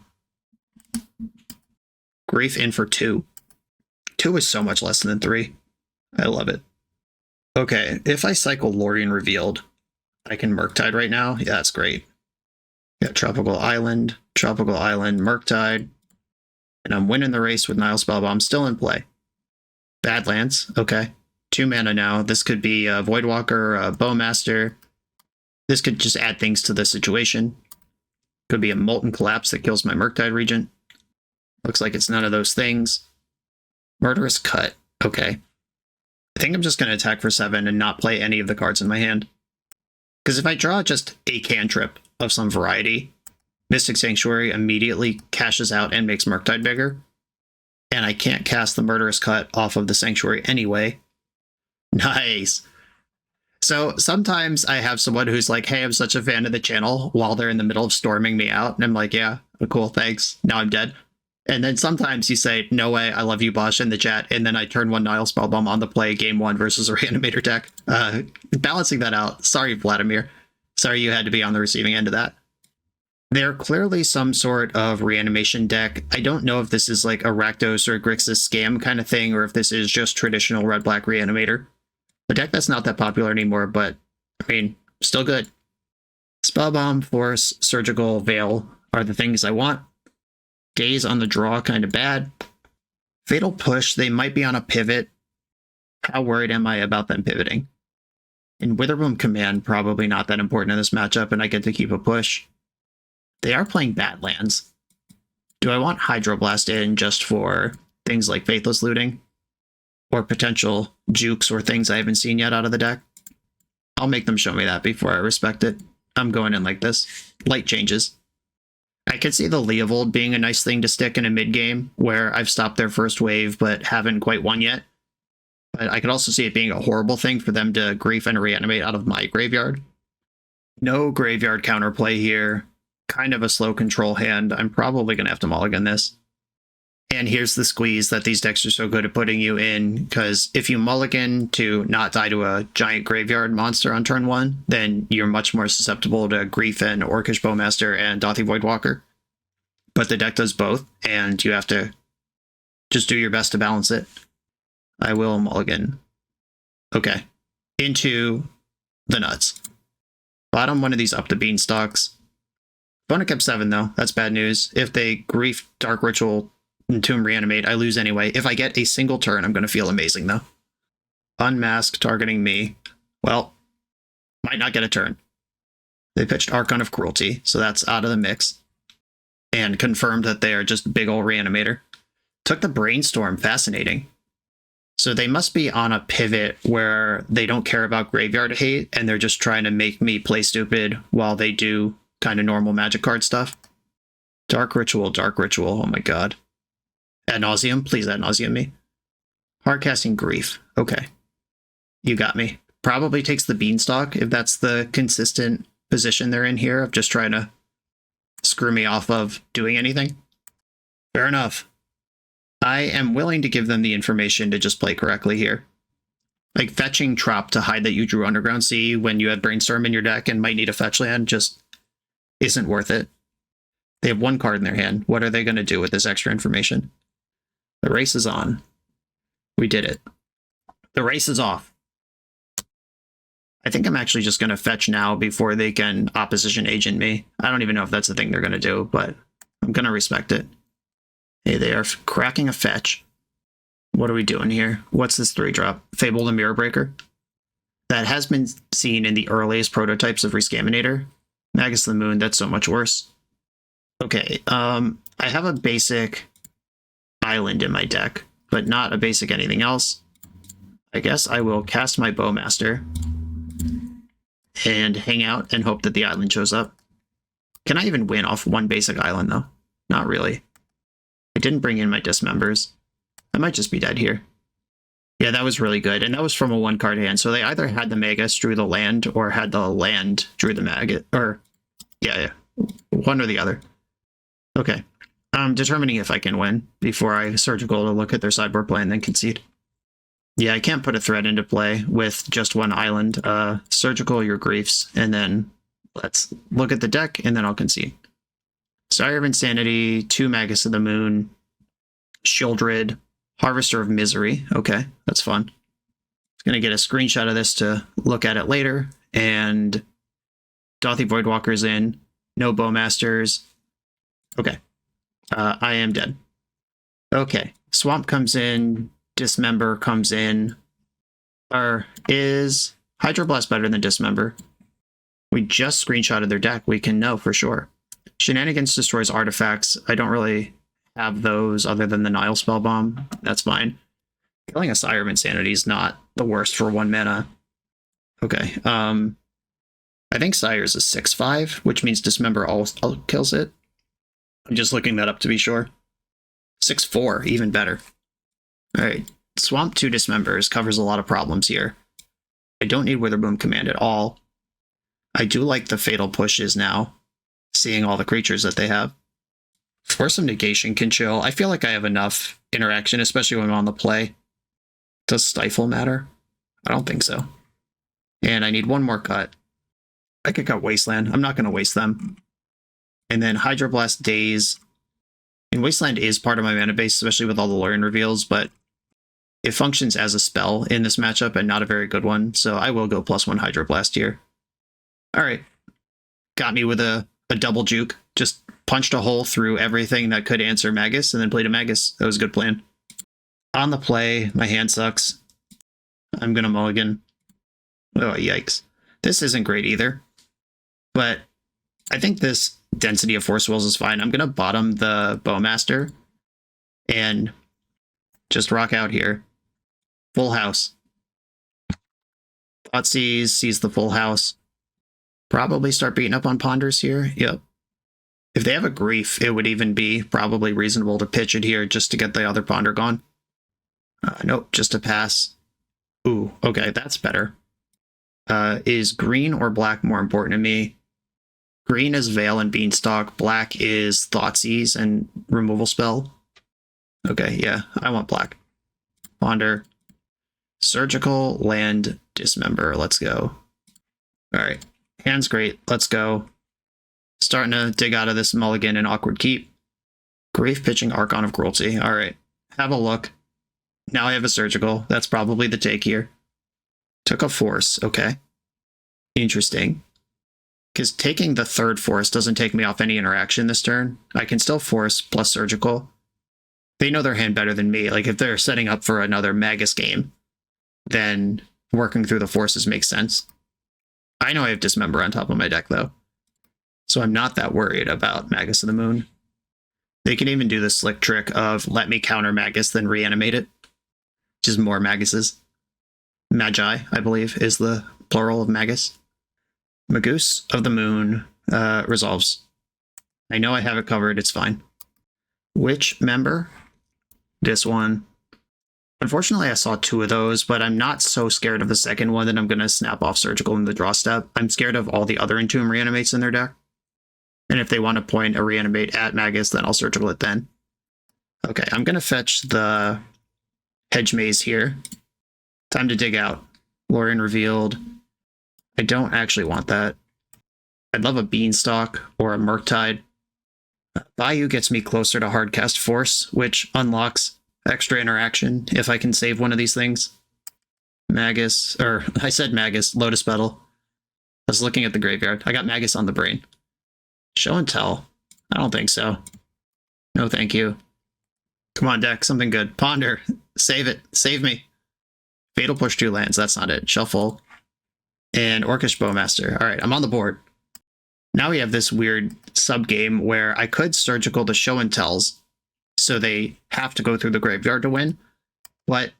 Grief in for 2. 2 is so much less than 3. I love it. Okay, if I cycle Lorien Revealed, I can Murktide right now. Yeah, that's great. Got Tropical Island, Murktide. And I'm winning the race with Nile Spellbomb still in play. Badlands, okay. 2 mana now. This could be a Voidwalker, a Bowmaster. This could just add things to the situation. Could be a Molten Collapse that kills my Murktide Regent. Looks like it's none of those things. Murderous Cut, okay. I think I'm just going to attack for 7 and not play any of the cards in my hand. Because if I draw just a cantrip of some variety, Mystic Sanctuary immediately cashes out and makes Murktide bigger. And I can't cast the Murderous Cut off of the Sanctuary anyway. Nice. So sometimes I have someone who's like, hey, I'm such a fan of the channel, while they're in the middle of storming me out. And I'm like, yeah, cool, thanks. Now I'm dead. And then sometimes you say, no way, I love you, Bosh, in the chat. And then I turn 1 Nile Spellbomb on the play game 1 versus a Reanimator deck. Balancing that out. Sorry, Vladimir. Sorry you had to be on the receiving end of that. They're clearly some sort of reanimation deck. I don't know if this is like a Rakdos or a Grixis scam kind of thing, or if this is just traditional red-black Reanimator. A deck that's not that popular anymore, but, I mean, still good. Spellbomb, Force, Surgical, Veil are the things I want. Gaze on the draw, kind of bad. Fatal Push, they might be on a pivot. How worried am I about them pivoting? In Witherboom Command, probably not that important in this matchup, and I get to keep a push. They are playing Badlands. Do I want Hydroblast in just for things like Faithless Looting? Or potential jukes or things I haven't seen yet out of the deck? I'll make them show me that before I respect it. I'm going in like this. Light changes. I could see the Leovold being a nice thing to stick in a mid-game where I've stopped their first wave but haven't quite won yet. But I could also see it being a horrible thing for them to Grief and Reanimate out of my graveyard. No graveyard counterplay here. Kind of a slow control hand. I'm probably going to have to mulligan this. And here's the squeeze that these decks are so good at putting you in, because if you mulligan to not die to a giant graveyard monster on turn 1, then you're much more susceptible to Grief and Orcish Bowmaster and Dothy Voidwalker. But the deck does both, and you have to just do your best to balance it. I will mulligan. Okay. Into the nuts. Bottom one of these up the beanstalks. Opponent kept 7, though. That's bad news. If they Grief, Dark Ritual, Entomb Reanimate, I lose anyway. If I get a single turn, I'm going to feel amazing, though. Unmask targeting me. Well, might not get a turn. They pitched Archon of Cruelty, so that's out of the mix. And confirmed that they are just big ol' Reanimator. Took the Brainstorm. Fascinating. So they must be on a pivot where they don't care about graveyard hate, and they're just trying to make me play stupid while they do kind of normal Magic card stuff. Dark Ritual, oh my god. Ad nauseum, please ad nauseum me. Hardcasting Grief, okay. You got me. Probably takes the Beanstalk if that's the consistent position they're in here of just trying to screw me off of doing anything. Fair enough. I am willing to give them the information to just play correctly here. Like fetching Trop to hide that you drew Underground Sea when you had Brainstorm in your deck and might need a fetch land just isn't worth it. They have 1 card in their hand. What are they going to do with this extra information? The race is on. We did it. The race is off. I think I'm actually just going to fetch now before they can opposition agent me. I don't even know if that's the thing they're going to do, but I'm going to respect it. Hey, they are cracking a fetch. What are we doing here? What's this 3-drop? Fable the Mirror Breaker? That has been seen in the earliest prototypes of Rescaminator. Magus of the Moon, that's so much worse. Okay, I have a basic island in my deck, but not a basic anything else. I guess I will cast my Bowmaster and hang out and hope that the island shows up. Can I even win off one basic island, though? Not really. I didn't bring in my Dismembers. I might just be dead here. Yeah, that was really good, and that was from a 1-card hand, so they either had the Magus, drew the land, or had the land, drew the Maggot, or... Yeah, one or the other. Okay. I'm determining if I can win before I surgical to look at their sideboard play and then concede. Yeah, I can't put a threat into play with just one island. Surgical your griefs, and then let's look at the deck, and then I'll concede. Sire of Insanity, 2 Magus of the Moon, Shieldred, Harvester of Misery. Okay, that's fun. I'm going to get a screenshot of this to look at it later, and Dothy Voidwalker's in, no Bowmasters. Okay, I am dead. Okay, Swamp comes in, Dismember comes in. Or is Hydroblast better than Dismember? We just screenshotted their deck. We can know for sure. Shenanigans destroys artifacts. I don't really have those other than the Nile Spellbomb. That's fine. Killing a Sire of Insanity is not the worst for 1 mana. Okay, I think Sire's a 6/5, which means Dismember all kills it. I'm just looking that up to be sure. 6/4, even better. Alright, Swamp 2 Dismembers covers a lot of problems here. I don't need Witherboom Command at all. I do like the Fatal Pushes now, seeing all the creatures that they have. Force of Negation can chill. I feel like I have enough interaction, especially when I'm on the play. Does Stifle matter? I don't think so. And I need one more cut. I could cut Wasteland. I'm not going to waste them. And then Hydroblast Daze. And Wasteland is part of my mana base, especially with all the Lorien reveals, but it functions as a spell in this matchup and not a very good one, so I will go +1 Hydroblast here. Alright. Got me with a double juke. Just punched a hole through everything that could answer Magus and then played a Magus. That was a good plan. On the play, my hand sucks. I'm going to mulligan. Oh, yikes. This isn't great either. But I think this density of Force Wills is fine. I'm going to bottom the Bowmaster and just rock out here. Full house. Thought sees the full house. Probably start beating up on Ponders here. Yep. If they have a Grief, it would even be probably reasonable to pitch it here just to get the other Ponder gone. Nope, just a pass. Ooh, okay, that's better. Is green or black more important to me? Green is Veil and Beanstalk. Black is Thoughtseize and Removal Spell. Okay, yeah, I want black. Ponder. Surgical, land, Dismember. Let's go. Alright, hand's great. Let's go. Starting to dig out of this mulligan and awkward keep. Grief pitching Archon of Cruelty. Alright, have a look. Now I have a Surgical. That's probably the take here. Took a Force. Okay. Interesting. Because taking the 3rd Force doesn't take me off any interaction this turn. I can still Force plus Surgical. They know their hand better than me. Like, if they're setting up for another Magus game, then working through the Forces makes sense. I know I have Dismember on top of my deck, though. So I'm not that worried about Magus of the Moon. They can even do the slick trick of let me counter Magus, then reanimate it. Which is more Maguses. Magi, I believe, is the plural of Magus. Magus of the Moon resolves. I know I have it covered, it's fine. Which member? This one. Unfortunately, I saw 2 of those, but I'm not so scared of the second one that I'm going to snap off Surgical in the draw step. I'm scared of all the other Entomb Reanimates in their deck. And if they want to point a Reanimate at Magus, then I'll Surgical it then. Okay, I'm going to fetch the Hedge Maze here. Time to dig out. Lorien revealed. I don't actually want that. I'd love a Beanstalk or a Murktide. Bayou gets me closer to Hardcast Force, which unlocks extra interaction if I can save one of these things. Magus, or I said Magus, Lotus Petal. I was looking at the graveyard. I got Magus on the brain. Show and Tell. I don't think so. No, thank you. Come on, deck. Something good. Ponder. Save it. Save me. Fatal Push 2 lands. That's not it. Shuffle. And Orcish Bowmaster. All right, I'm on the board. Now we have this weird sub-game where I could Surgical the Show and Tells, so they have to go through the graveyard to win, but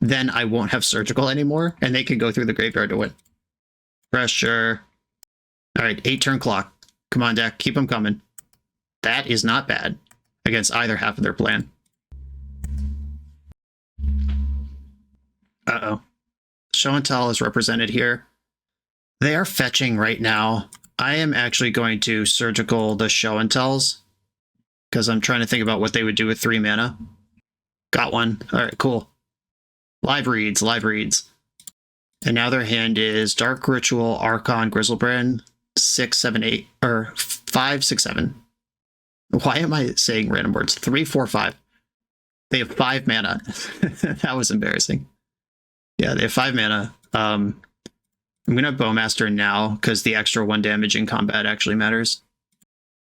then I won't have Surgical anymore, and they can go through the graveyard to win. Pressure. All right, 8-turn clock. Come on, deck. Keep them coming. That is not bad against either half of their plan. Uh-oh. Show and Tell is represented here. They are fetching right now. I am actually going to Surgical the Show and Tells because I'm trying to think about what they would do with 3 mana. Got one. All right, cool. Live reads, live reads. And now their hand is Dark Ritual, Archon, Grizzlebrand, 6, 7, 8, or 5, 6, 7. Why am I saying random words? 3, 4, 5. They have 5 mana. That was embarrassing. Yeah, they have 5 mana. I'm going to Bowmaster now because the extra 1 damage in combat actually matters.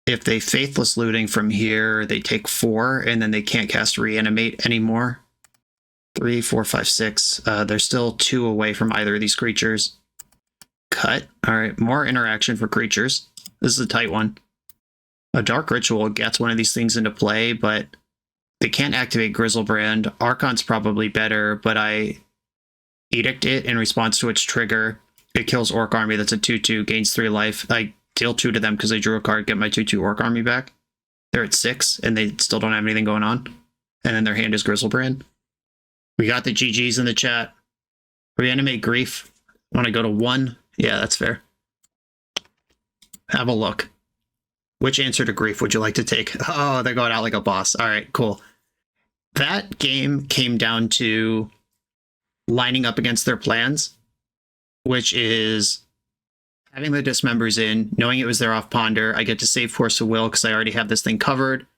If they Faithless Looting from here, they take 4, and then they can't cast Reanimate anymore. 3, 4, 5, 6. They're still 2 away from either of these creatures. Cut. All right, more interaction for creatures. This is a tight one. A Dark Ritual gets one of these things into play, but they can't activate Grizzlebrand. Archon's probably better, but I Edict it in response to its trigger. It kills Orc Army. That's a 2/2, gains 3 life. I deal 2 to them because I drew a card, get my 2/2 Orc Army back. They're at 6, and they still don't have anything going on. And then their hand is Grizzlebrand. We got the GGs in the chat. Reanimate Grief. Want to go to 1? Yeah, that's fair. Have a look. Which answer to Grief would you like to take? Oh, they're going out like a boss. All right, cool. That game came down to lining up against their plans, which is having the Dismembers in, knowing it was their off Ponder. I get to save Force of Will because I already have this thing covered.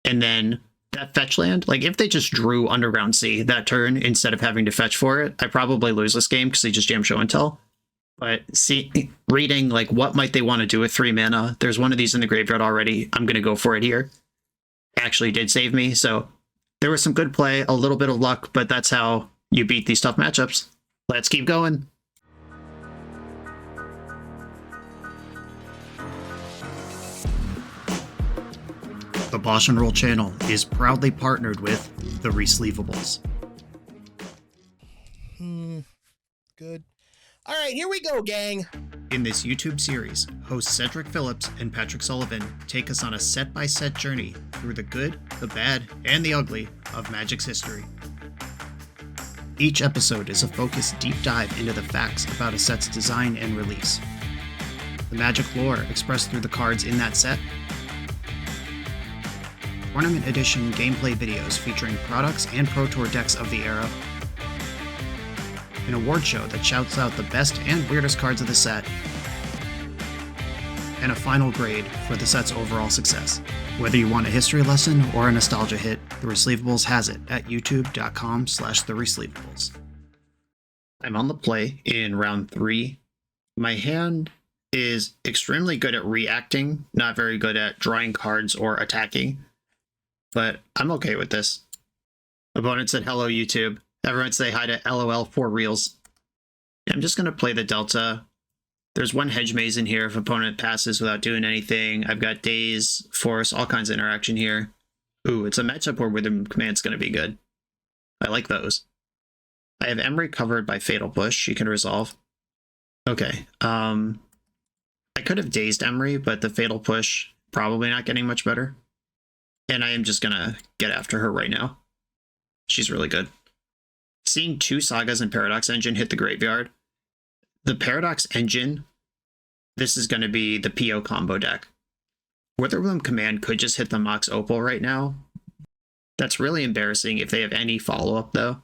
And then that fetch land, like if they just drew Underground Sea that turn instead of having to fetch for it, I probably lose this game because they just jam Show and Tell. But reading like what might they want to do with 3 mana, there's one of these in the graveyard already. I'm going to go for it here. Actually did save me, so there was some good play, a little bit of luck, but that's how you beat these tough matchups. Let's keep going. The BoshNRoll channel is proudly partnered with the Resleevables. Good. All right, here we go, gang. In this YouTube series, hosts Cedric Phillips and Patrick Sullivan take us on a set-by-set journey through the good, the bad, and the ugly of Magic's history. Each episode is a focused deep dive into the facts about a set's design and release, the Magic lore expressed through the cards in that set, Tournament Edition gameplay videos featuring products and Pro Tour decks of the era, an award show that shouts out the best and weirdest cards of the set, and a final grade for the set's overall success. Whether you want a history lesson or a nostalgia hit, The Resleevables has it at youtube.com/theresleevables. I'm on the play in round 3. My hand is extremely good at reacting, not very good at drawing cards or attacking, but I'm okay with this. Opponent said, hello, YouTube. Everyone say hi to LOL for reals. I'm just going to play the Delta. There's 1 Hedge Maze in here if opponent passes without doing anything. I've got Daze, Force, all kinds of interaction here. Ooh, it's a matchup where Rhythm Command's going to be good. I like those. I have Emery covered by Fatal Push. She can resolve. Okay. I could have Dazed Emery, but the Fatal Push probably not getting much better. And I am just going to get after her right now. She's really good. Seeing 2 Sagas and Paradox Engine hit the graveyard. The Paradox Engine, this is going to be the PO combo deck. Witherwhelm Command could just hit the Mox Opal right now. That's really embarrassing if they have any follow-up, though.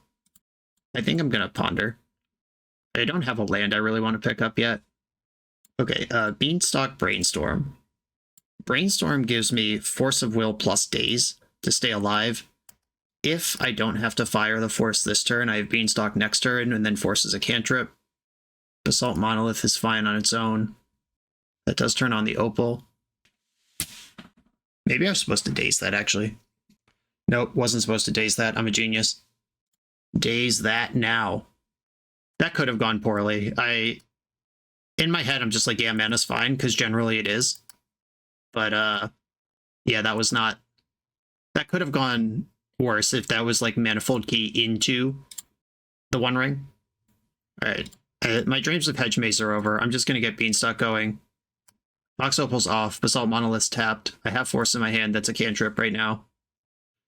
I think I'm going to Ponder. I don't have a land I really want to pick up yet. Okay, Beanstalk Brainstorm. Brainstorm gives me Force of Will plus Daze to stay alive. If I don't have to fire the Force this turn, I have Beanstalk next turn, and then Force is a cantrip. Basalt Monolith is fine on its own. That does turn on the Opal. Maybe I was supposed to Daze that, actually. Nope, wasn't supposed to daze that. I'm a genius. Daze that now. That could have gone poorly. In my head, I'm just like, yeah, mana's fine, because generally it is. But, yeah, that was not... That could have gone worse if that was, like, Manifold Key into the One Ring. Alright. My dreams of Hedge Maze are over. I'm just going to get Beanstalk going. Mox Opal's off. Basalt Monolith's tapped. I have Force in my hand. That's a cantrip right now.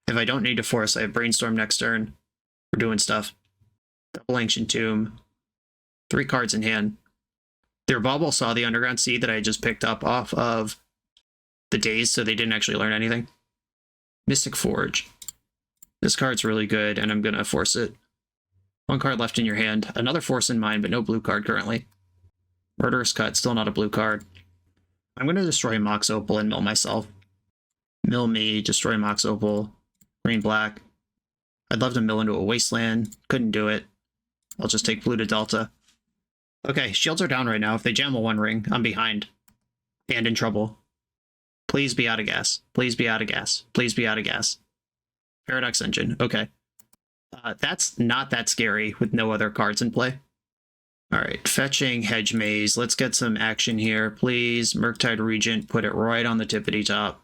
If I don't need to Force, I have Brainstorm next turn. We're doing stuff. Double Ancient Tomb. 3 cards in hand. Their bubble saw the Underground Sea that I just picked up off of the days, so they didn't actually learn anything. Mystic Forge. This card's really good, and I'm going to force it. 1 card left in your hand. Another Force in mine, but no blue card currently. Murderous Cut, still not a blue card. I'm going to destroy Mox Opal and mill myself. Mill me, destroy Mox Opal. Green black. I'd love to mill into a Wasteland. Couldn't do it. I'll just take blue to Delta. Okay, shields are down right now. If they jam a One Ring, I'm behind. And in trouble. Please be out of gas. Please be out of gas. Please be out of gas. Paradox Engine. Okay. That's not that scary with no other cards in play. Alright, fetching Hedge Maze. Let's get some action here. Please, Murktide Regent, put it right on the tippity top.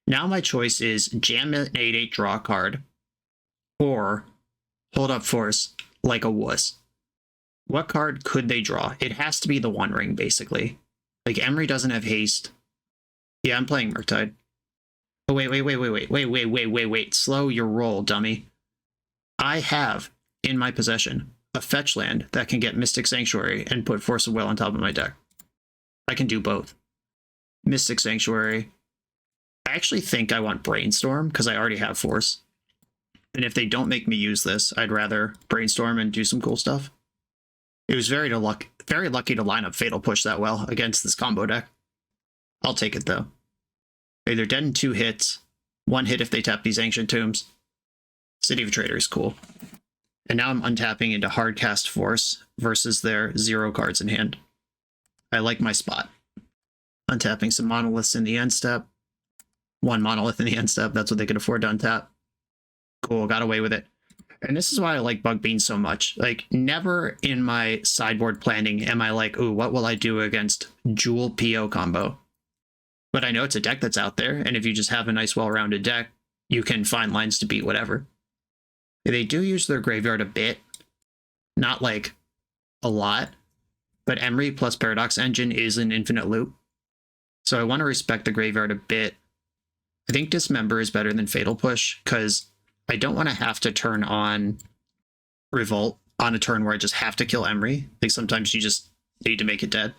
Now my choice is jam an 8/8 draw card, or hold up Force like a wuss. What card could they draw? It has to be the One Ring, basically. Like, Emery doesn't have haste. Yeah, I'm playing Murktide. Oh, wait. Slow your roll, dummy. I have, in my possession, a fetch land that can get Mystic Sanctuary and put Force of Will on top of my deck. I can do both. Mystic Sanctuary. I actually think I want Brainstorm, because I already have Force. And if they don't make me use this, I'd rather Brainstorm and do some cool stuff. It was very lucky to line up Fatal Push that well against this combo deck. I'll take it, though. Okay, they're dead in 2 hits. 1 hit if they tap these Ancient Tombs. City of Trader is cool. And now I'm untapping into Hardcast Force versus their 0 cards in hand. I like my spot. Untapping some Monoliths in the end step. 1 Monolith in the end step. That's what they could afford to untap. Cool, got away with it. And this is why I like Bug Bean so much. Like, never in my sideboard planning am I like, ooh, what will I do against Jewel PO combo? But I know it's a deck that's out there, and if you just have a nice, well-rounded deck, you can find lines to beat whatever. They do use their graveyard a bit. Not, like, a lot. But Emery plus Paradox Engine is an infinite loop. So I want to respect the graveyard a bit. I think Dismember is better than Fatal Push, because I don't want to have to turn on Revolt on a turn where I just have to kill Emery. Like, sometimes you just need to make it dead.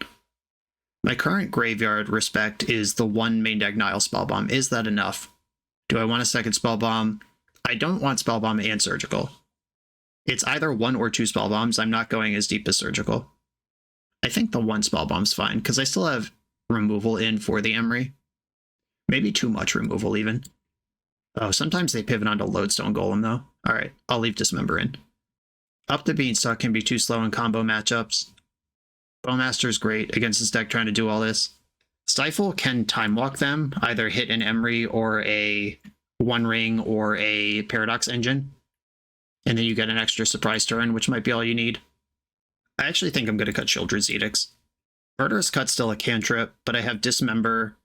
My current graveyard respect is the 1 main deck Nile Spellbomb. Is that enough? Do I want a second Spellbomb? I don't want Spellbomb and Surgical. It's either 1 or 2 Spellbombs. I'm not going as deep as Surgical. I think the 1 Spellbomb's fine, because I still have removal in for the Emery. Maybe too much removal, even. Oh, sometimes they pivot onto Lodestone Golem, though. Alright, I'll leave Dismember in. Up the Beanstalk can be too slow in combo matchups. Bowmaster's great against this deck trying to do all this. Stifle can time walk them, either hit an Emery or a One Ring or a Paradox Engine. And then you get an extra surprise turn, which might be all you need. I actually think I'm going to cut Children's Edicts. Murderous Cut's still a cantrip, but I have Dismember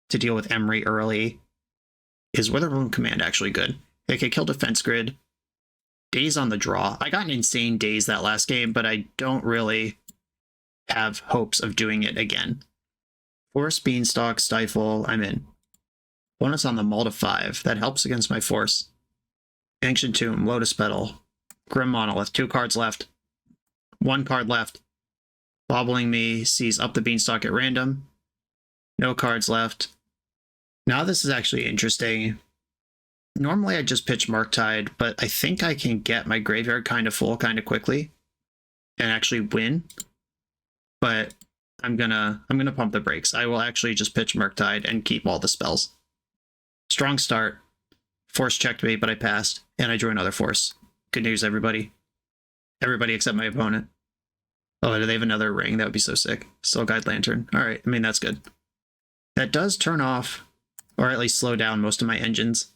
to deal with Emery early. Is Witherbloom Command actually good? It can kill Defense Grid. Daze on the draw. I got an insane daze that last game, but I don't really have hopes of doing it again. Force, Beanstalk, Stifle, I'm in. Bonus on the Mull to 5. That helps against my Force. Ancient Tomb, Lotus Petal, Grim Monolith. 2 cards left. 1 card left. Bobbling me, sees up the Beanstalk at random. No cards left. Now this is actually interesting. Normally I just pitch Murktide, but I think I can get my graveyard kind of full kind of quickly and actually win. But I'm gonna pump the brakes. I will actually just pitch Murktide and keep all the spells. Strong start. Force checked me, but I passed, and I drew another Force. Good news, everybody. Everybody except my opponent. Oh, do they have another ring? That would be so sick. Still Guide Lantern. Alright, I mean, that's good. That does turn off, or at least slow down most of my engines.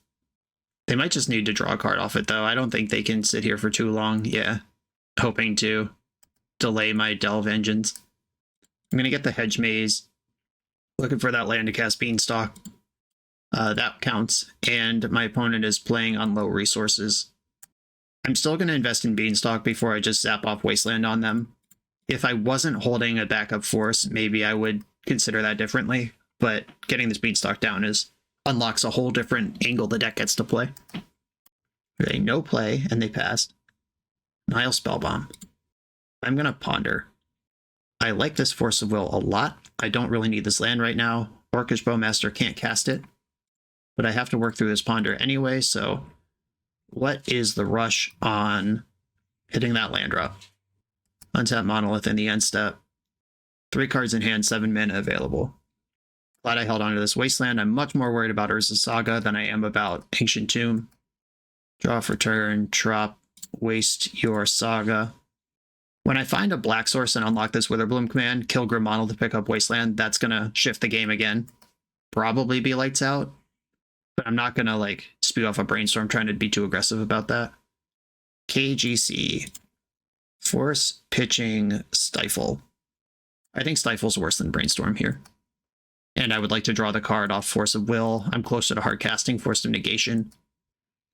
They might just need to draw a card off it, though. I don't think they can sit here for too long. Yeah. Hoping to delay my Delve engines. I'm going to get the Hedge Maze. Looking for that land to cast Beanstalk. That counts. And my opponent is playing on low resources. I'm still going to invest in Beanstalk before I just zap off Wasteland on them. If I wasn't holding a backup force, maybe I would consider that differently. But getting this Beanstalk down unlocks a whole different angle the deck gets to play. They no play, and they pass. Nile Spellbomb. I'm going to Ponder. I like this Force of Will a lot. I don't really need this land right now. Orcish Bowmaster can't cast it. But I have to work through this Ponder anyway, so what is the rush on hitting that land drop? Untap Monolith in the end step. 3 cards in hand, 7 mana available. Glad I held on to this Wasteland. I'm much more worried about Urza's Saga than I am about Ancient Tomb. Draw for turn, drop, waste your Saga. When I find a black source and unlock this Witherbloom command, kill Grim Monolith to pick up Wasteland, that's going to shift the game again. Probably be lights out, but I'm not going to like spew off a brainstorm trying to be too aggressive about that. KGC. Force, pitching, Stifle. I think Stifle's worse than Brainstorm here. And I would like to draw the card off Force of Will. I'm closer to hard casting, Force of Negation.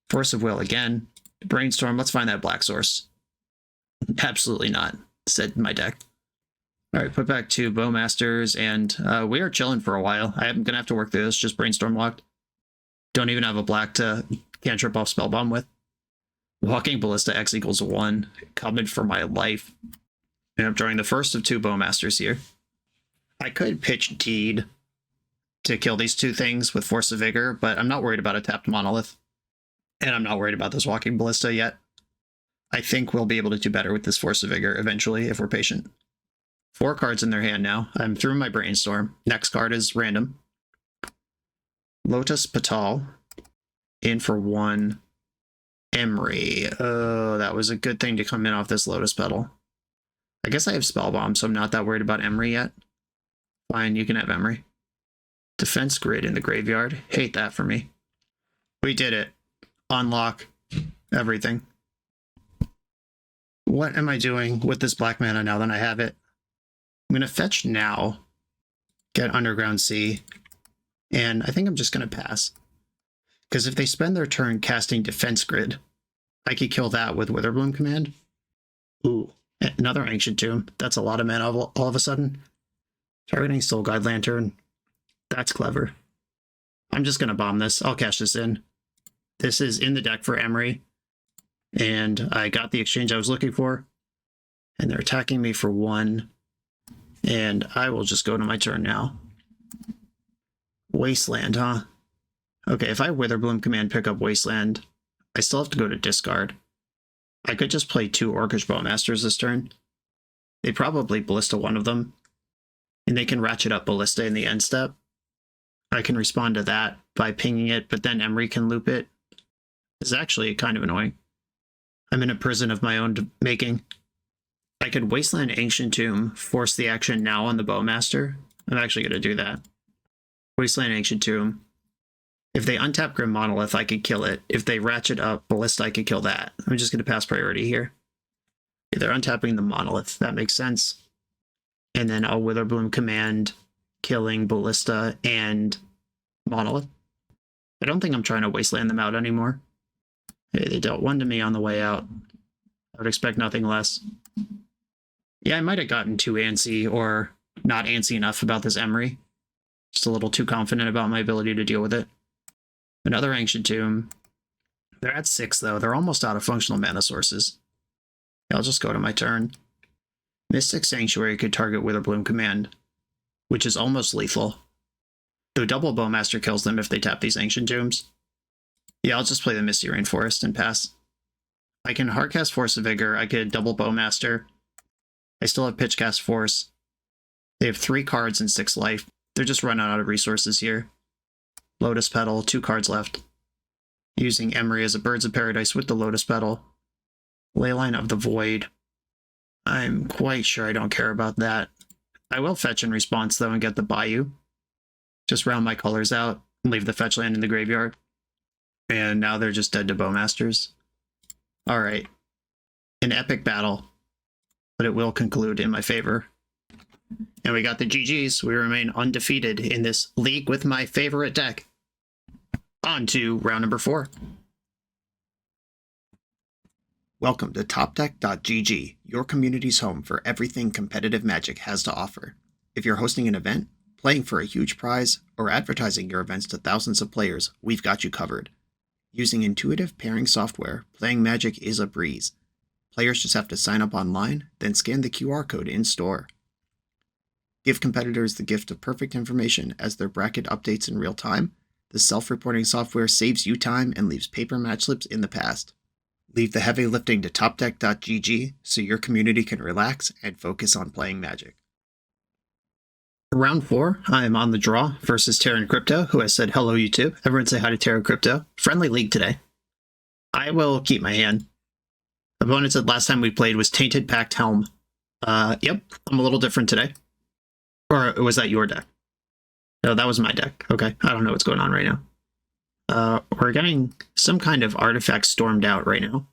Force of Will again. Brainstorm, let's find that black source. Absolutely not, said my deck. All right, put back 2 Bowmasters, and we are chilling for a while. I'm going to have to work through this, just Brainstorm locked. Don't even have a black to cantrip off Spellbomb with. Walking Ballista X equals 1. Coming for my life. And I'm drawing the first of 2 Bowmasters here. I could pitch Deed to kill these 2 things with Force of Vigor, but I'm not worried about a tapped Monolith. And I'm not worried about this Walking Ballista yet. I think we'll be able to do better with this Force of Vigor eventually if we're patient. 4 cards in their hand now. I'm through my Brainstorm. Next card is random. Lotus Petal. In for 1. Emery. Oh, that was a good thing to come in off this Lotus Petal. I guess I have Spellbomb, so I'm not that worried about Emery yet. Fine, you can have Emery. Defense Grid in the graveyard. Hate that for me. We did it. Unlock everything. What am I doing with this black mana now that I have it? I'm going to fetch now, get Underground Sea, and I think I'm just going to pass. Because if they spend their turn casting Defense Grid, I could kill that with Witherbloom command. Ooh, another Ancient Tomb. That's a lot of mana all of a sudden. Targeting Soul Guide Lantern. That's clever. I'm just going to bomb this. I'll cash this in. This is in the deck for Emery. And I got the exchange I was looking for. And they're attacking me for 1. And I will just go to my turn now. Wasteland, huh? Okay, if I Witherbloom command pick up Wasteland, I still have to go to discard. I could just play 2 Orcish Bowmasters this turn. They probably Ballista one of them. And they can ratchet up Ballista in the end step. I can respond to that by pinging it, but then Emery can loop it. It's actually kind of annoying. I'm in a prison of my own making. I could Wasteland Ancient Tomb, force the action now on the Bowmaster. I'm actually going to do that. Wasteland Ancient Tomb. If they untap Grim Monolith, I could kill it. If they ratchet up Ballista, I could kill that. I'm just going to pass priority here. Okay, they're untapping the Monolith. That makes sense. And then I'll Witherbloom command, killing Ballista and Monolith. I don't think I'm trying to Wasteland them out anymore. Hey, they dealt 1 to me on the way out. I would expect nothing less. Yeah, I might have gotten too antsy or not antsy enough about this Emery. Just a little too confident about my ability to deal with it. Another Ancient Tomb. They're at 6, though. They're almost out of functional mana sources. I'll just go to my turn. Mystic Sanctuary could target Witherbloom command, which is almost lethal. Though double Bowmaster kills them if they tap these Ancient Tombs. Yeah, I'll just play the Misty Rainforest and pass. I can hardcast Force of Vigor. I could double Bowmaster. I still have Pitchcast Force. They have 3 cards and 6 life. They're just running out of resources here. Lotus Petal, 2 cards left. Using Emery as a Birds of Paradise with the Lotus Petal. Leyline of the Void. I'm quite sure I don't care about that. I will fetch in response, though, and get the Bayou. Just round my colors out and leave the fetch land in the graveyard. And now they're just dead to Bowmasters. All right. An epic battle, but it will conclude in my favor. And we got the GGs. We remain undefeated in this league with my favorite deck. On to round number 4. Welcome to TopDeck.gg, your community's home for everything competitive Magic has to offer. If you're hosting an event, playing for a huge prize, or advertising your events to thousands of players, we've got you covered. Using intuitive pairing software, playing Magic is a breeze. Players just have to sign up online, then scan the QR code in-store. Give competitors the gift of perfect information as their bracket updates in real time. The self-reporting software saves you time and leaves paper match slips in the past. Leave the heavy lifting to TopDeck.gg so your community can relax and focus on playing Magic. Round 4, I am on the draw versus Terran Crypto, who has said hello YouTube. Everyone say hi to Terran Crypto. Friendly league today. I will keep my hand. Opponent said last time we played was Tainted Pact Helm. Yep, I'm a little different today. Or was that your deck? No, that was my deck. Okay, I don't know what's going on right now. We're getting some kind of artifact stormed out right now.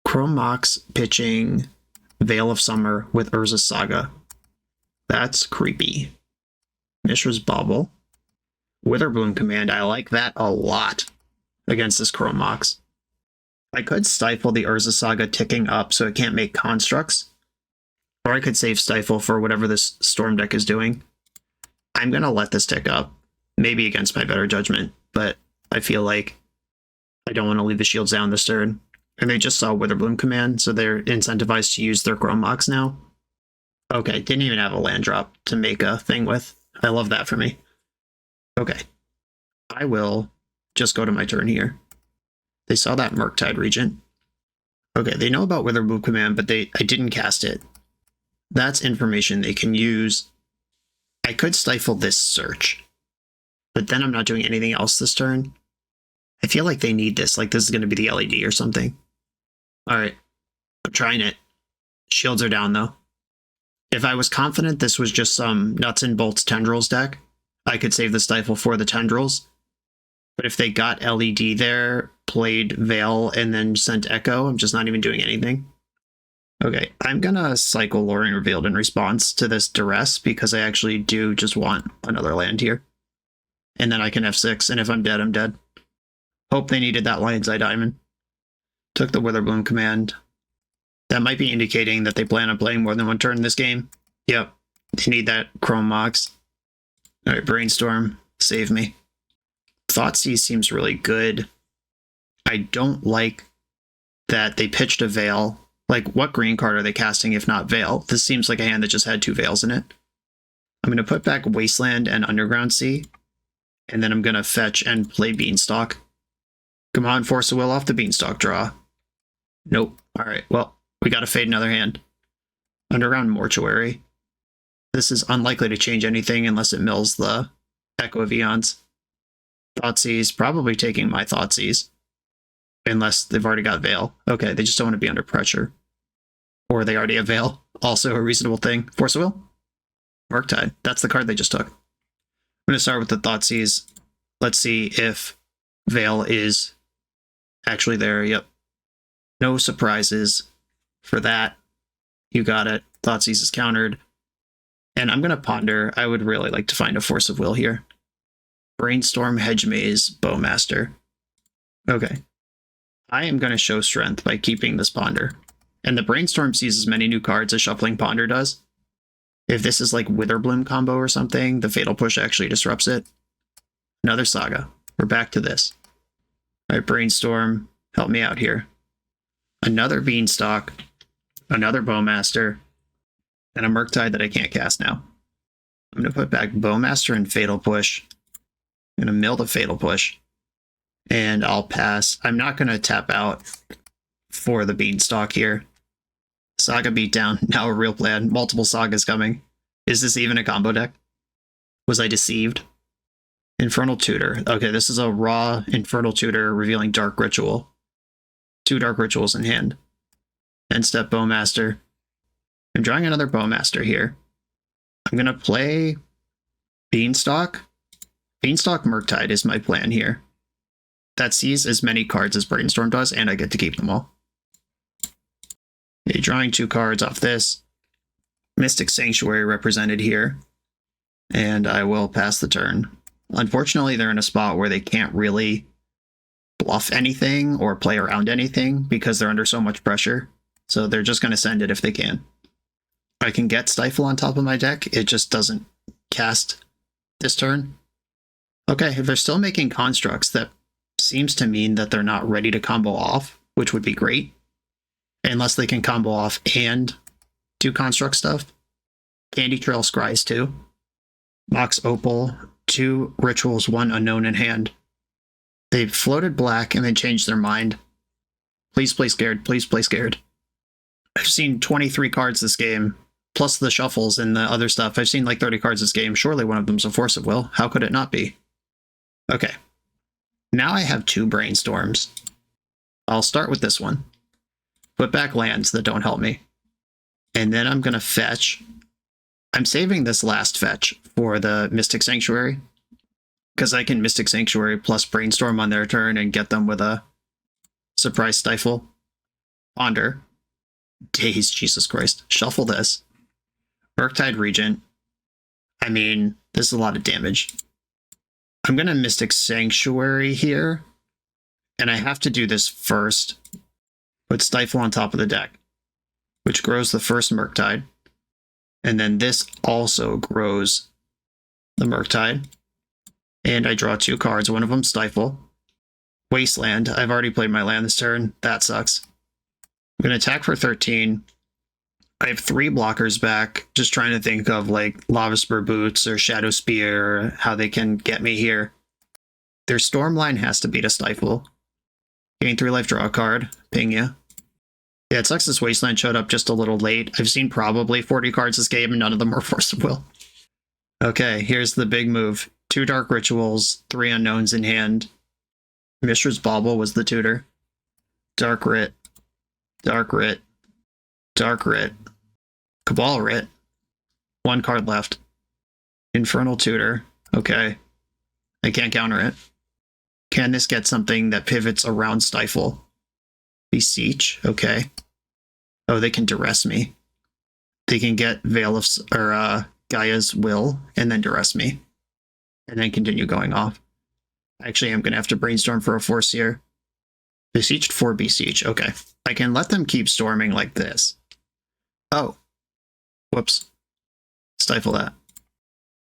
Chrome Mox pitching Veil of Summer with Urza's Saga. That's creepy. Mishra's Bauble. Witherbloom Command, I like that a lot against this Chrome Mox. I could stifle the Urza Saga ticking up so it can't make constructs. Or I could save Stifle for whatever this Storm deck is doing. I'm going to let this tick up. Maybe against my better judgment, but I feel like I don't want to leave the shields down this turn. And they just saw Witherbloom Command, so they're incentivized to use their Chrome Mox now. Okay, didn't even have a land drop to make a thing with. I love that for me. Okay. I will just go to my turn here. They saw that Murktide Regent. Okay, they know about Witherbloom Command, but I didn't cast it. That's information they can use. I could stifle this search, but then I'm not doing anything else this turn. I feel like they need this, like this is going to be the LED or something. All right, I'm trying it. Shields are down though. If I was confident this was just some nuts and bolts tendrils deck, I could save the stifle for the tendrils. But if they got LED there, played Veil, and then sent Echo, I'm just not even doing anything. Okay, I'm gonna cycle Loring Revealed in response to this duress because I actually do just want another land here. And then I can F6, and if I'm dead, I'm dead. Hope they needed that Lion's Eye Diamond. Took the Witherbloom Command. That might be indicating that they plan on playing more than one turn in this game. Yep, they need that Chrome Mox. Alright, Brainstorm, save me. Thoughtseize seems really good. I don't like that they pitched a Veil. Like, what green card are they casting if not Veil? This seems like a hand that just had 2 Veils in it. I'm going to put back Wasteland and Underground Sea, and then I'm going to fetch and play Beanstalk. Come on, Force of Will off the Beanstalk draw. Nope. Alright, well, we got to fade another hand. Underground Mortuary. This is unlikely to change anything unless it mills the Echo of Eons. Thoughtseize, probably taking my Thoughtseize. Unless they've already got Veil. Okay, they just don't want to be under pressure. Or they already have Veil. Also a reasonable thing. Force of Will? Murktide. That's the card they just took. I'm going to start with the Thoughtseize. Let's see if Veil is actually there. Yep. No surprises for that. You got it. Thoughtseize is countered. And I'm going to ponder. I would really like to find a Force of Will here. Brainstorm, Hedge Maze, Bowmaster. Okay. I am going to show strength by keeping this Ponder. And the Brainstorm sees as many new cards as Shuffling Ponder does. If this is like Witherbloom combo or something, the Fatal Push actually disrupts it. Another Saga. We're back to this. All right, Brainstorm, help me out here. Another Beanstalk. Another Bowmaster. And a Murktide that I can't cast now. I'm going to put back Bowmaster and Fatal Push. I'm going to mill the Fatal Push. And I'll pass. I'm not going to tap out for the Beanstalk here. Saga Beatdown, now a real plan. Multiple Sagas coming. Is this even a combo deck? Was I deceived? Infernal Tutor. Okay, this is a raw Infernal Tutor revealing Dark Ritual. 2 Dark Rituals in hand. End step Bowmaster. I'm drawing another Bowmaster here. I'm going to play Beanstalk. Beanstalk Murktide is my plan here. that sees as many cards as Brainstorm does, and I get to keep them all. Okay, drawing 2 cards off this. Mystic Sanctuary represented here. And I will pass the turn. Unfortunately, they're in a spot where they can't really bluff anything or play around anything because they're under so much pressure. So they're just going to send it if they can. I can get Stifle on top of my deck. It just doesn't cast this turn. Okay, if they're still making constructs, that seems to mean that they're not ready to combo off, which would be great. Unless they can combo off and do construct stuff. Candy Trail Scries too. Mox Opal, 2 rituals, 1 unknown in hand. They've floated black and then changed their mind. Please play scared. Please play scared. I've seen 23 cards this game, plus the shuffles and the other stuff. I've seen like 30 cards this game. Surely one of them's a Force of Will. How could it not be? Okay. Now I have 2 Brainstorms. I'll start with this one. Put back lands that don't help me. And then I'm going to fetch. I'm saving this last fetch for the Mystic Sanctuary, because I can Mystic Sanctuary plus Brainstorm on their turn and get them with a surprise Stifle. Ponder. Days, Jesus Christ. Shuffle this. Murktide Regent. I mean, this is a lot of damage. I'm going to Mystic Sanctuary here, and I have to do this first. Put Stifle on top of the deck, which grows the first Murktide. And then this also grows the Murktide. And I draw 2 cards, one of them Stifle. Wasteland. I've already played my land this turn. That sucks. I'm going to attack for 13. I have 3 blockers back. Just trying to think of like Lava Spur Boots or Shadow Spear, or how they can get me here. Their Stormline has to beat a Stifle. Gain 3 life, draw a card. Ping ya. Yeah, it sucks this Wasteland showed up just a little late. I've seen probably 40 cards this game, and none of them were Force of Will. Okay, here's the big move. 2 Dark Rituals, 3 Unknowns in hand. Mishra's Bauble was the tutor. Dark Writ. Dark Writ. Dark Writ. Cabal Writ. 1 card left. Infernal Tutor. Okay. I can't counter it. Can this get something that pivots around Stifle? Beseech. Okay. Oh, they can duress me. They can get Veil of Gaia's Will and then duress me. And then continue going off. Actually, I'm going to have to Brainstorm for a Force here. Besieged for Beseech. Okay. I can let them keep storming like this. Oh. Whoops. Stifle that.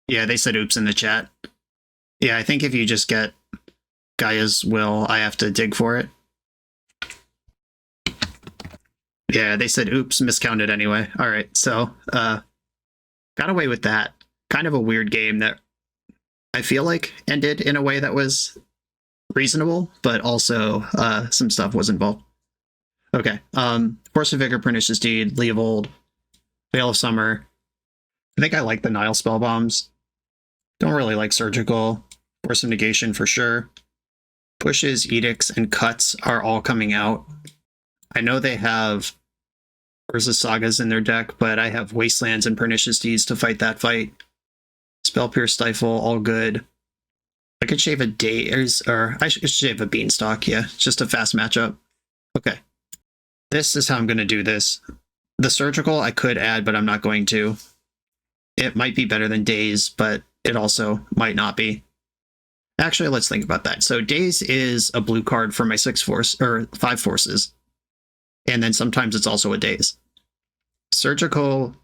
Yeah, they said oops in the chat. Yeah, I think if you just get Gaia's Will, I have to dig for it. Yeah, they said oops, miscounted anyway. All right, so got away with that. Kind of a weird game that I feel like ended in a way that was reasonable, but also some stuff was involved. Okay, Force of Vigor, Pernicious Deed, Leovold, Veil of Summer. I think I like the Nile Spell Bombs. Don't really like Surgical. Force of Negation for sure. Pushes, Edicts, and Cuts are all coming out. I know they have Urza Sagas in their deck, but I have Wastelands and Pernicious Deeds to fight that fight. Spell Pierce, Stifle, all good. I could shave a Daze, or I should shave a Beanstalk, yeah. Just a fast matchup. Okay. This is how I'm going to do this. The Surgical I could add, but I'm not going to. It might be better than Daze, but it also might not be. Actually, let's think about that. So Daze is a blue card for my 5 forces. And then sometimes it's also a Daze. Surgical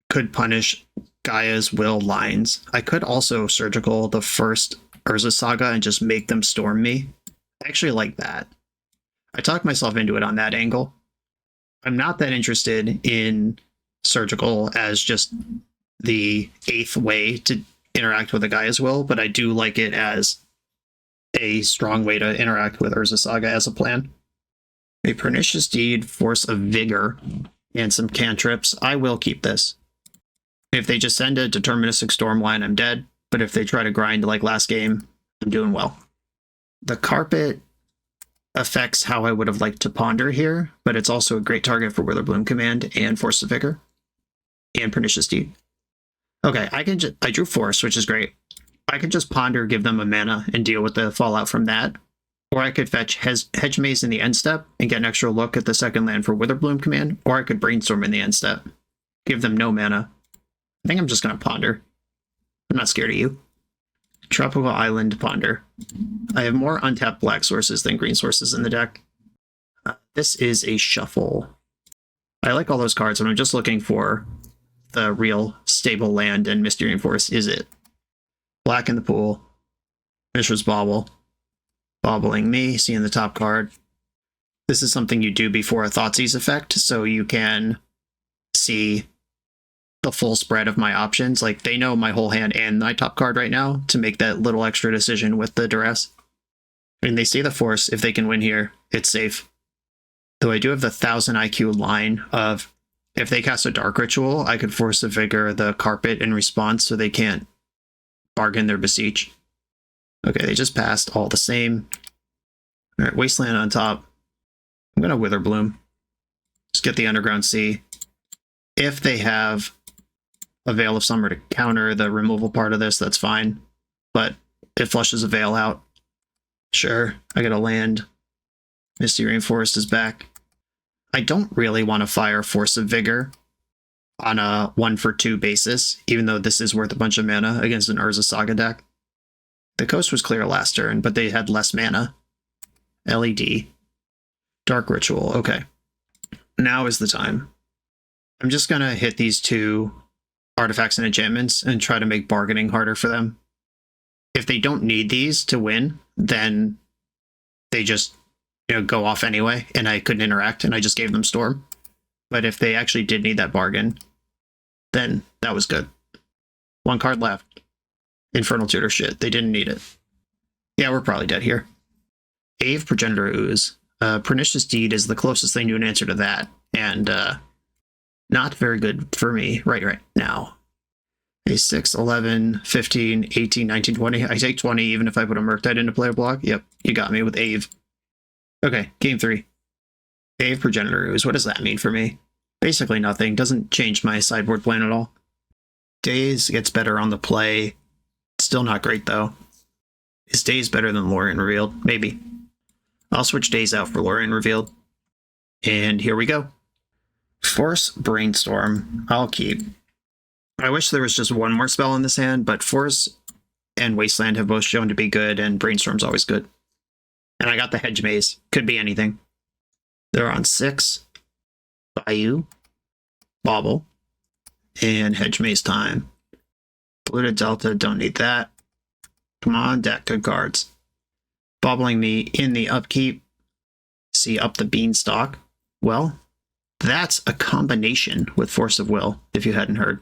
could punish Gaia's Will lines. I could also Surgical the first Urza Saga and just make them storm me. I actually like that. I talked myself into it on that angle. I'm not that interested in Surgical as just the 8th way to interact with a Gaia's Will, but I do like it as a strong way to interact with Urza Saga as a plan. A Pernicious Deed, Force of Vigor, and some cantrips. I will keep this. If they just send a Deterministic Stormline, I'm dead. But if they try to grind like last game, I'm doing well. The Carpet affects how I would have liked to ponder here, but it's also a great target for Witherbloom Command and Force of Vigor and Pernicious Deed. Okay, I drew Force, which is great. I can just ponder, give them a mana, and deal with the fallout from that. Or I could fetch Hedge Maze in the end step and get an extra look at the second land for Witherbloom command, or I could Brainstorm in the end step. Give them no mana. I think I'm just going to Ponder. I'm not scared of you. Tropical Island, Ponder. I have more untapped black sources than green sources in the deck. This is a shuffle. I like all those cards, and I'm just looking for the real stable land, and Misty Rainforest is it. Black in the pool. Mishra's Bauble. Bobbling me, seeing the top card. This is something you do before a Thoughtseize effect, so you can see the full spread of my options. Like, they know my whole hand and my top card right now to make that little extra decision with the Duress. And they see the Force. If they can win here, it's safe. Though I do have the 1000 IQ line of, if they cast a Dark Ritual, I could Force of Vigor the Carpet in response so they can't bargain their Beseech. Okay, they just passed all the same. All right, Wasteland on top. I'm going to Witherbloom. Just get the Underground Sea. If they have a Veil of Summer to counter the removal part of this, that's fine. But it flushes a Veil out. Sure, I get a land. Misty Rainforest is back. I don't really want to fire Force of Vigor on a 1-for-2 basis, even though this is worth a bunch of mana against an Urza Saga deck. The coast was clear last turn, but they had less mana. LED. Dark Ritual. Okay. Now is the time. I'm just going to hit these two artifacts and enchantments and try to make bargaining harder for them. If they don't need these to win, then they just, go off anyway, and I couldn't interact, and I just gave them Storm. But if they actually did need that bargain, then that was good. One card left. Infernal Tutor shit. They didn't need it. Yeah, we're probably dead here. Ave Progenitor Ooze. Pernicious Deed is the closest thing to an answer to that, and not very good for me right now. A 6, 11, 15, 18, 19, 20. I take 20 even if I put a Murktide into player block. Yep, you got me with Ave. Okay, game 3. Ave Progenitor Ooze. What does that mean for me? Basically nothing. Doesn't change my sideboard plan at all. Daze gets better on the play. Still not great, though. Is Daze better than Lorien Revealed? Maybe. I'll switch Daze out for Lorien Revealed. And here we go. Force Brainstorm. I'll keep. I wish there was just one more spell in this hand, but Force and Wasteland have both shown to be good, and Brainstorm's always good. And I got the Hedge Maze. Could be anything. They're on 6. Bayou. Bauble. And Hedge Maze time. Polluted Delta, don't need that. Come on, deck, good cards. Bobbling me in the upkeep. See up the Beanstalk. Well, that's a combination with Force of Will, if you hadn't heard.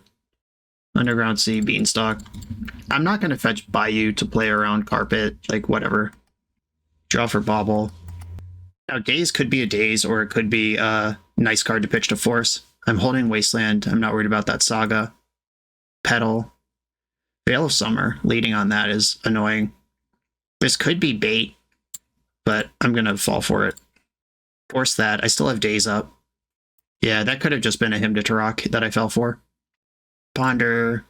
Underground Sea, Beanstalk. I'm not going to fetch Bayou to play around Carpet, like whatever. Draw for Bauble. Now, Daze could be a Daze, or it could be a nice card to pitch to Force. I'm holding Wasteland. I'm not worried about that Saga. Petal. Veil of Summer, leading on that is annoying. This could be bait, but I'm going to fall for it. Force that. I still have Daze up. Yeah, that could have just been a Hymn to Turok that I fell for. Ponder.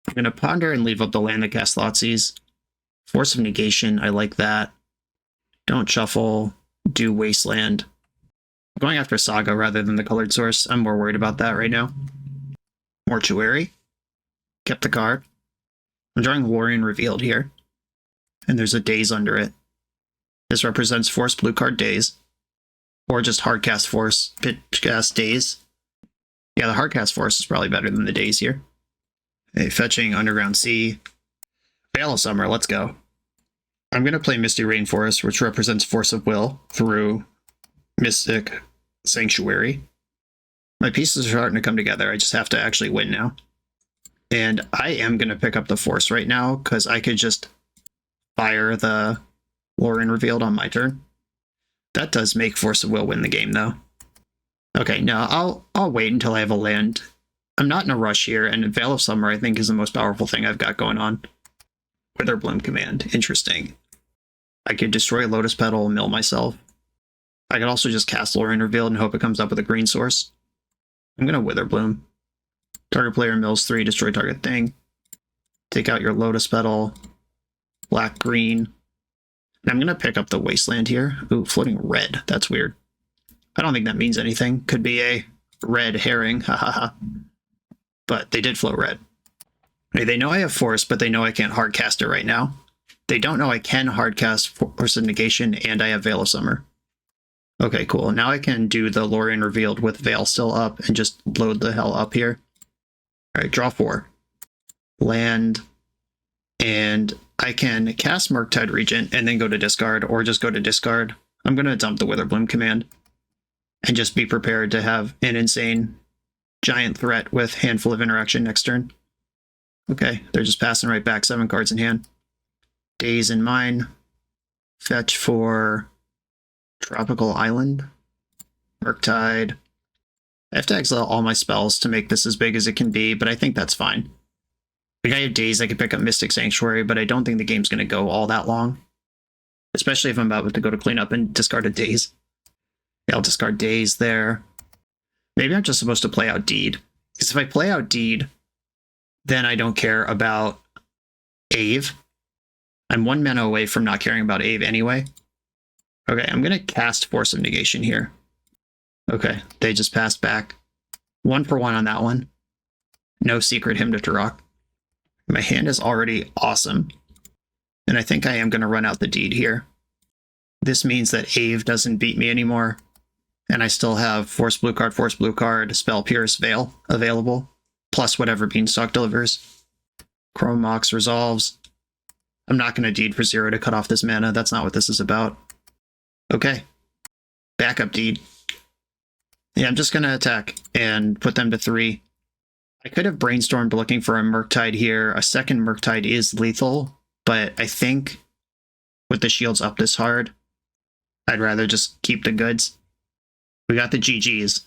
I'm going to Ponder and leave up the land that casts Thoughtseize. Force of Negation, I like that. Don't shuffle. Do Wasteland. I'm going after Saga rather than the colored source. I'm more worried about that right now. Mortuary. Kept the card. I'm drawing Lorien Revealed here. And there's a Daze under it. This represents Force blue card Daze. Or just Hardcast Force, pitch cast Daze. Yeah, the Hardcast Force is probably better than the Daze here. Hey, fetching Underground Sea. Veil of Summer, let's go. I'm going to play Misty Rainforest, which represents Force of Will, through Mystic Sanctuary. My pieces are starting to come together. I just have to actually win now. And I am going to pick up the Force right now, because I could just fire the Lorien Revealed on my turn. That does make Force of Will win the game, though. Okay, no, I'll wait until I have a land. I'm not in a rush here, and Veil of Summer, I think, is the most powerful thing I've got going on. Witherbloom command. Interesting. I could destroy Lotus Petal, mill myself. I could also just cast Lorien Revealed and hope it comes up with a green source. I'm going to Witherbloom. Target player mills 3, destroy target thing. Take out your Lotus Petal. Black, green. And I'm going to pick up the Wasteland here. Ooh, floating red. That's weird. I don't think that means anything. Could be a red herring. Ha ha ha. But they did float red. Okay, they know I have Force, but they know I can't hardcast it right now. They don't know I can hardcast Force of Negation, and I have Veil of Summer. Okay, cool. Now I can do the Lorien Revealed with Veil still up and just load the hell up here. All right, draw 4. Land, and I can cast Murktide Regent and then go to discard, or just go to discard. I'm going to dump the Witherbloom command and just be prepared to have an insane giant threat with Handful of Interaction next turn. Okay, they're just passing right back, 7 cards in hand. Daze in mine. Fetch for Tropical Island. Murktide. I have to exile all my spells to make this as big as it can be, but I think that's fine. Like, I have Daze, I can pick up Mystic Sanctuary, but I don't think the game's going to go all that long. Especially if I'm about to go to clean up and discard a Daze. Yeah, I'll discard Daze there. Maybe I'm just supposed to play out Deed. Because if I play out Deed, then I don't care about Ave. I'm 1 mana away from not caring about Ave anyway. Okay, I'm going to cast Force of Negation here. Okay, they just passed back. 1 for 1 on that one. No Secret Hymn to Turok. My hand is already awesome. And I think I am going to run out the Deed here. This means that Ave doesn't beat me anymore. And I still have Force Blue card, Spell Pierce, Veil available. Plus whatever Beanstalk delivers. Chrome Mox resolves. I'm not going to Deed for 0 to cut off this mana. That's not what this is about. Okay. Backup Deed. Yeah, I'm just going to attack and put them to 3. I could have brainstormed looking for a Murktide here. A second Murktide is lethal, but I think with the shields up this hard, I'd rather just keep the goods. We got the GGs.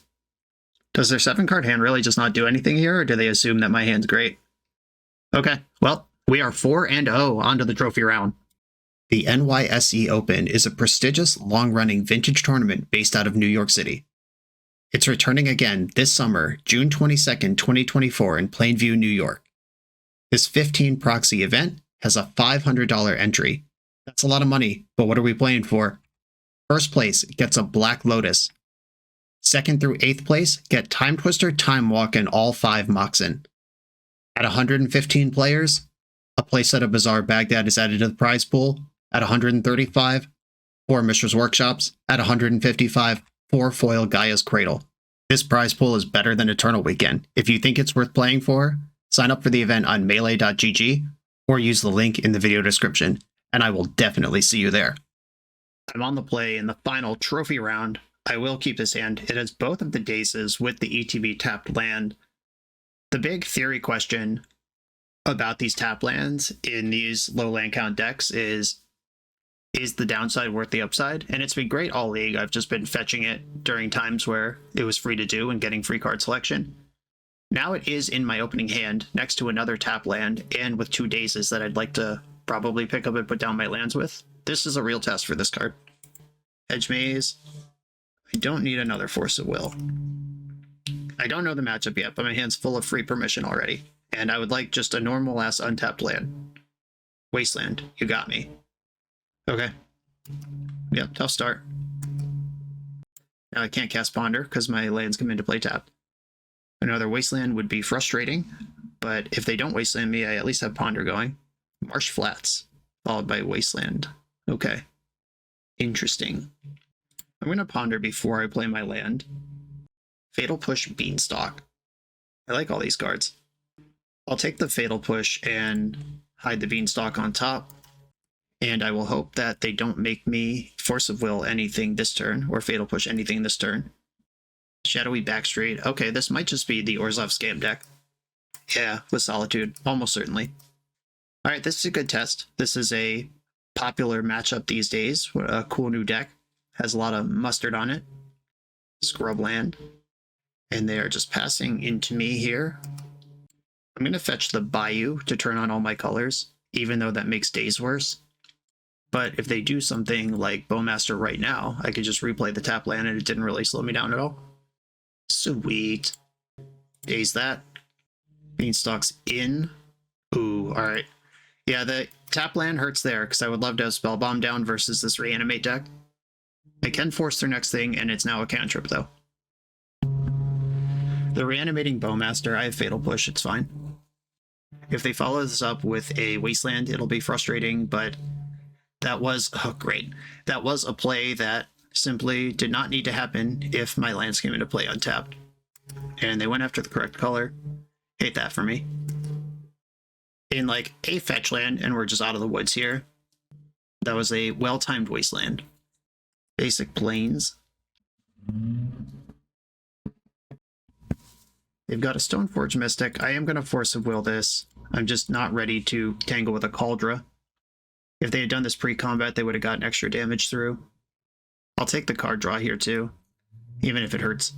Does their 7-card hand really just not do anything here, or do they assume that my hand's great? Okay, well, we are 4-0 onto the trophy round. The NYSE Open is a prestigious, long-running vintage tournament based out of New York City. It's returning again this summer, June 22nd, 2024 in Plainview, New York. This 15 proxy event has a $500 entry. That's a lot of money, but what are we playing for? First place gets a Black Lotus. 2nd through 8th place get Time Twister, Time Walk, and all 5 Moxen. At 115 players, a playset of Bazaar Baghdad is added to the prize pool. At 135, 4 Mishra's Workshops. At 155, 4 foil Gaia's Cradle. This prize pool is better than Eternal Weekend. If you think it's worth playing for, sign up for the event on melee.gg or use the link in the video description, and I will definitely see you there. I'm on the play in the final trophy round. I will keep this hand. It has both of the dazes with the ETB tapped land. The big theory question about these tap lands in these low land count decks is the downside worth the upside? And it's been great all league. I've just been fetching it during times where it was free to do and getting free card selection. Now it is in my opening hand next to another tap land and with 2 dazes that I'd like to probably pick up and put down my lands with. This is a real test for this card. Hedge Maze. I don't need another Force of Will. I don't know the matchup yet, but my hand's full of free permission already. And I would like just a normal-ass untapped land. Wasteland, you got me. Okay. Yep, tough start. Now I can't cast Ponder because my lands come into play tapped. Another Wasteland would be frustrating, but if they don't Wasteland me, I at least have Ponder going. Marsh Flats, followed by Wasteland. Okay. Interesting. I'm going to Ponder before I play my land. Fatal Push Beanstalk. I like all these cards. I'll take the Fatal Push and hide the Beanstalk on top. And I will hope that they don't make me Force of Will anything this turn, or Fatal Push anything this turn. Shadowy Backstreet. Okay, this might just be the Orzhov Scam deck. Yeah, with Solitude. Almost certainly. Alright, this is a good test. This is a popular matchup these days. A cool new deck. Has a lot of mustard on it. Scrubland. And they are just passing into me here. I'm going to fetch the Bayou to turn on all my colors, even though that makes days worse. But if they do something like Bowmaster right now, I could just replay the tap land and it didn't really slow me down at all. Sweet. Daze that. Beanstalk's in. Ooh, alright. Yeah, tap land hurts there, because I would love to have Spellbomb down versus this Reanimate deck. I can force their next thing, and it's now a cantrip, though. The Reanimating Bowmaster, I have Fatal Push, it's fine. If they follow this up with a Wasteland, it'll be frustrating, but that was, oh great, that was a play that simply did not need to happen if my lands came into play untapped. And they went after the correct color. Hate that for me. In like a fetch land, and we're just out of the woods here. That was a well-timed Wasteland. Basic Plains. They've got a Stoneforge Mystic. I am going to Force of Will this. I'm just not ready to tangle with a Cauldra. If they had done this pre-combat, they would have gotten extra damage through. I'll take the card draw here too, even if it hurts.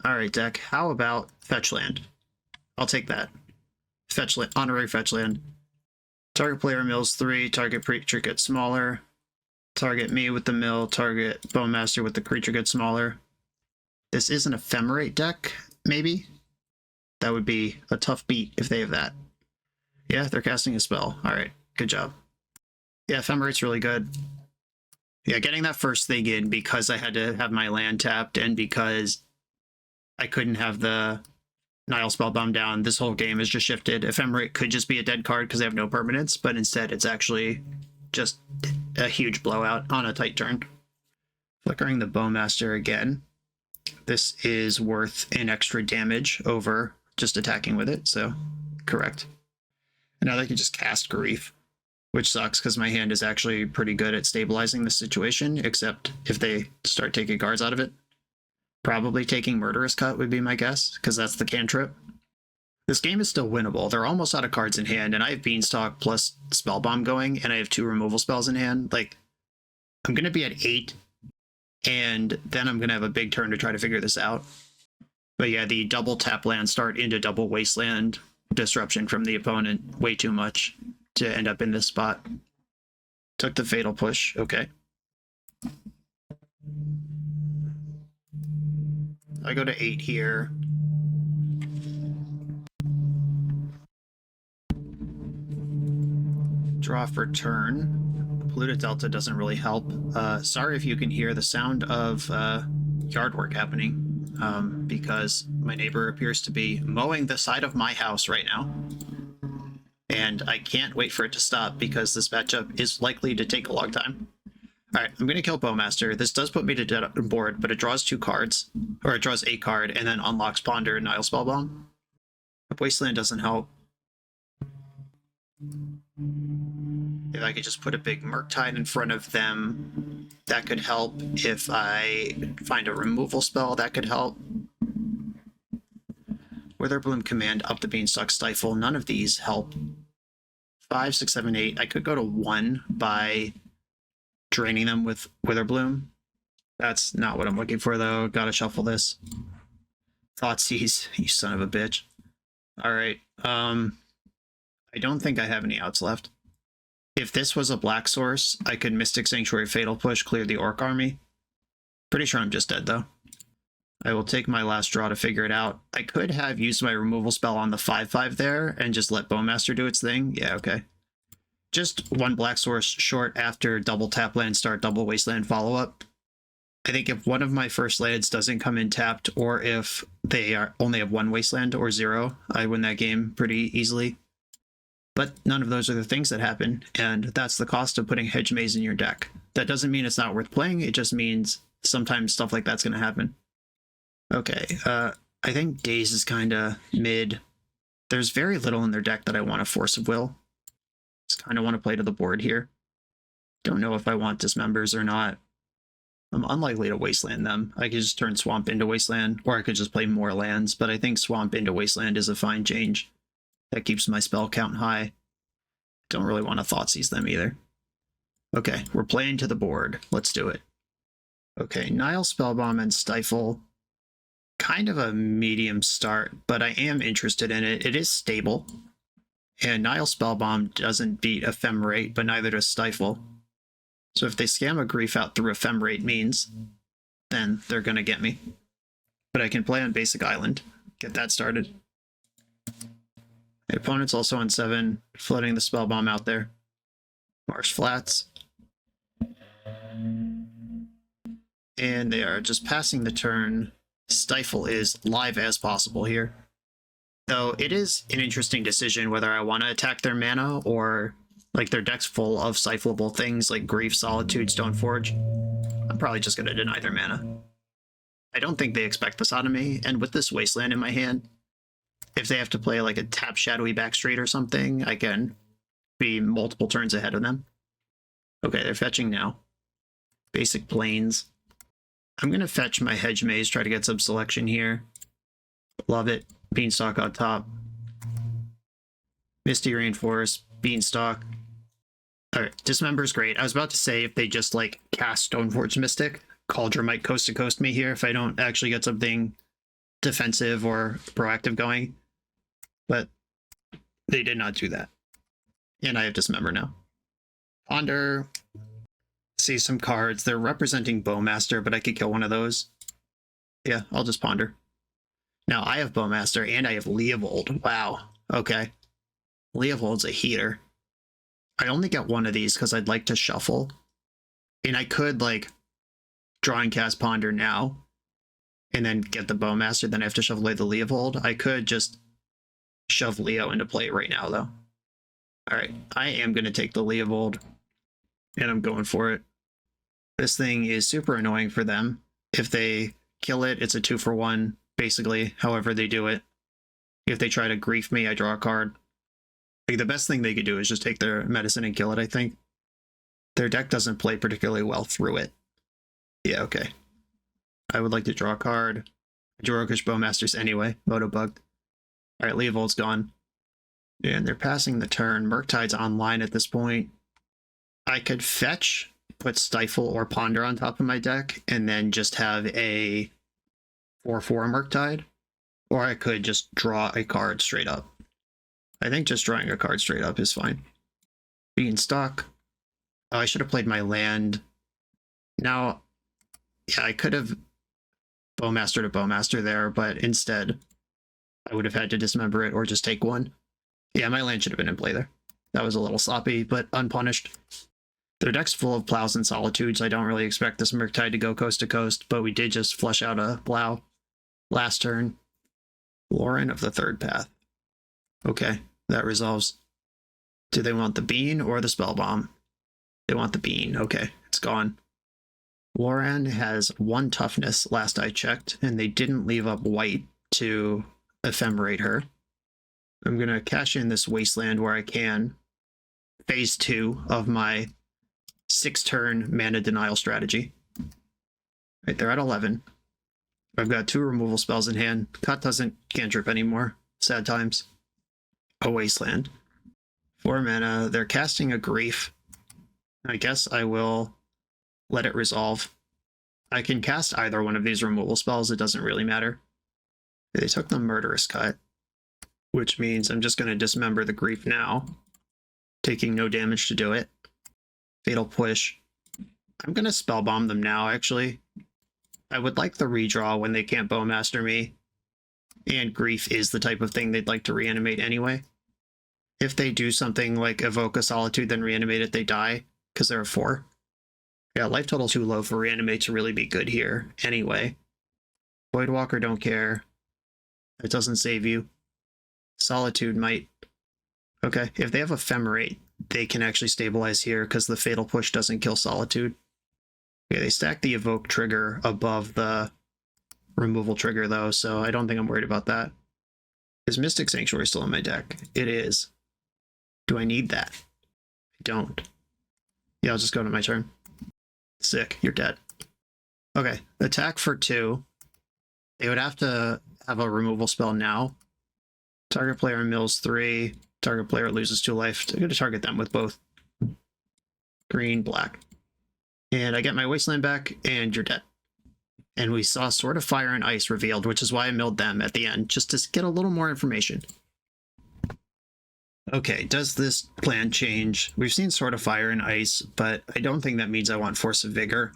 Alright, deck. How about Fetch Land? I'll take that. Fetch land, honorary fetch land. Target player mills 3, target creature gets smaller. Target me with the mill, target Bowmaster with the creature gets smaller. This is an Ephemerate deck, maybe? That would be a tough beat if they have that. Yeah, they're casting a spell. Alright, good job. Yeah, Ephemerate's really good. Yeah, getting that first thing in because I had to have my land tapped and because I couldn't have the Nile Spellbomb down, this whole game has just shifted. Ephemerate could just be a dead card because they have no permanence, but instead it's actually just a huge blowout on a tight turn. Flickering the Bowmaster again. This is worth an extra damage over just attacking with it, so correct. And now they can just cast Grief, which sucks because my hand is actually pretty good at stabilizing the situation, except if they start taking cards out of it. Probably taking Murderous Cut would be my guess, because that's the cantrip. This game is still winnable. They're almost out of cards in hand, and I have Beanstalk plus Spellbomb going, and I have 2 removal spells in hand. Like, I'm going to be at 8, and then I'm going to have a big turn to try to figure this out. But yeah, the double tap land start into double Wasteland disruption from the opponent, way too much to end up in this spot. Took the Fatal Push, okay. I go to 8 here. Draw for turn. Polluted Delta doesn't really help. Sorry if you can hear the sound of yard work happening, because my neighbor appears to be mowing the side of my house right now. And I can't wait for it to stop because this matchup is likely to take a long time. Alright, I'm going to kill Bowmaster. This does put me to dead board, but it draws 2 cards. Or it draws a card and then unlocks Ponder and Nile Spellbomb. Wasteland doesn't help. If I could just put a big Murktide in front of them, that could help. If I find a removal spell, that could help. Witherbloom Command, up the Beanstalk, Stifle. None of these help. 5, 6, 7, 8. I could go to 1 by draining them with Witherbloom. That's not what I'm looking for, though. Gotta shuffle this. Thoughtseize, you son of a bitch. Alright, I don't think I have any outs left. If this was a black source, I could Mystic Sanctuary Fatal Push, clear the Orc army. Pretty sure I'm just dead, though. I will take my last draw to figure it out. I could have used my removal spell on the 5/5 there and just let Bowmaster do its thing. Yeah, okay. Just 1 black source short after double tap land start, double Wasteland follow-up. I think if one of my first lands doesn't come in tapped, or if they only have 1 Wasteland or 0, I win that game pretty easily. But none of those are the things that happen, and that's the cost of putting Hedge Maze in your deck. That doesn't mean it's not worth playing, it just means sometimes stuff like that's going to happen. Okay, I think Daze is kind of mid. There's very little in their deck that I want to Force of Will. Just kind of want to play to the board here. Don't know if I want Dismembers or not. I'm unlikely to Wasteland them. I could just turn Swamp into Wasteland, or I could just play more lands, but I think Swamp into Wasteland is a fine change. That keeps my spell count high. Don't really want to Thoughtseize them either. Okay, we're playing to the board. Let's do it. Okay, Nile Spellbomb and Stifle. Kind of a medium start, but I am interested in it. It is stable. And Nile Spellbomb doesn't beat Ephemerate, but neither does Stifle. So if they scam a Grief out through Ephemerate means, then they're going to get me. But I can play on Basic Island. Get that started. My opponent's also on 7, floating the Spellbomb out there. Marsh Flats. And they are just passing the turn. Stifle is live as possible here. Though it is an interesting decision whether I want to attack their mana or like their deck's full of stifleable things like Grief, Solitude, Stoneforge. I'm probably just going to deny their mana. I don't think they expect this out of me, and with this Wasteland in my hand, if they have to play like a tap Shadowy Backstreet or something, I can be multiple turns ahead of them. Okay, they're fetching now. Basic Plains. I'm going to fetch my Hedge Maze, try to get some selection here. Love it. Beanstalk on top. Misty Rainforest, Beanstalk. Alright, Dismember's great. I was about to say if they just like cast Stoneforge Mystic, Cauldron might coast to coast me here if I don't actually get something defensive or proactive going. But they did not do that. And I have Dismember now. Ponder. See some cards. They're representing Bowmaster, but I could kill one of those. Yeah, I'll just Ponder. Now I have Bowmaster and I have Leovold. Wow. Okay. Leovold's a heater. I only get one of these because I'd like to shuffle. And I could like draw and cast Ponder now and then get the Bowmaster, then I have to shuffle away the Leovold. I could just shove Leo into play right now though. Alright, I am going to take the Leovold and I'm going for it. This thing is super annoying for them. If they kill it, it's a 2-for-1, basically, however they do it. If they try to grief me, I draw a card. Like, the best thing they could do is just take their medicine and kill it, I think. Their deck doesn't play particularly well through it. Yeah, okay. I would like to draw a card. Jorokish Bowmasters anyway. Moto bugged. Alright, Leovold's gone. And they're passing the turn. Murktide's online at this point. I could fetch, put Stifle or Ponder on top of my deck, and then just have a 4/4 Murktide. Or I could just draw a card straight up. I think just drawing a card straight up is fine. Beanstalk. Oh, I should have played my land. Now, yeah, I could have Bowmaster to Bowmaster there, but instead, I would have had to dismember it or just take one. Yeah, my land should have been in play there. That was a little sloppy, but unpunished. Their deck's full of Plows and Solitudes. I don't really expect this Murktide to go coast to coast, but we did just flush out a Plow last turn. Lauren of the Third Path. Okay, that resolves. Do they want the Bean or the Spell Bomb? They want the Bean. Okay, it's gone. Lauren has 1 toughness last I checked, and they didn't leave up white to ephemerate her. I'm going to cash in this Wasteland where I can. Phase 2 of my 6-turn mana denial strategy. Right, they're at 11. I've got 2 removal spells in hand. Cut doesn't cantrip anymore. Sad times. A Wasteland. 4 mana. They're casting a Grief. I guess I will let it resolve. I can cast either one of these removal spells. It doesn't really matter. They took the Murderous Cut, which means I'm just going to dismember the Grief now, taking no damage to do it. Fatal Push. I'm going to Spellbomb them now, actually. I would like the redraw when they can't Bowmaster me, and Grief is the type of thing they'd like to reanimate anyway. If they do something like evoke a Solitude, then reanimate it, they die, because they're a 4. Yeah, life total too low for reanimate to really be good here, anyway. Voidwalker, don't care. It doesn't save you. Solitude might. Okay, if they have Ephemerate, they can actually stabilize here because the Fatal Push doesn't kill Solitude. Okay, they stack the Evoke trigger above the removal trigger though, so I don't think I'm worried about that. Is Mystic Sanctuary still in my deck? It is. Do I need that? I don't. Yeah, I'll just go to my turn. Sick, you're dead. Okay, attack for 2. They would have to have a removal spell now. Target player mills 3. Target player loses 2 life. I'm going to target them with both. Green, black. And I get my Wasteland back, and you're dead. And we saw Sword of Fire and Ice revealed, which is why I milled them at the end, just to get a little more information. Okay, does this plan change? We've seen Sword of Fire and Ice, but I don't think that means I want Force of Vigor.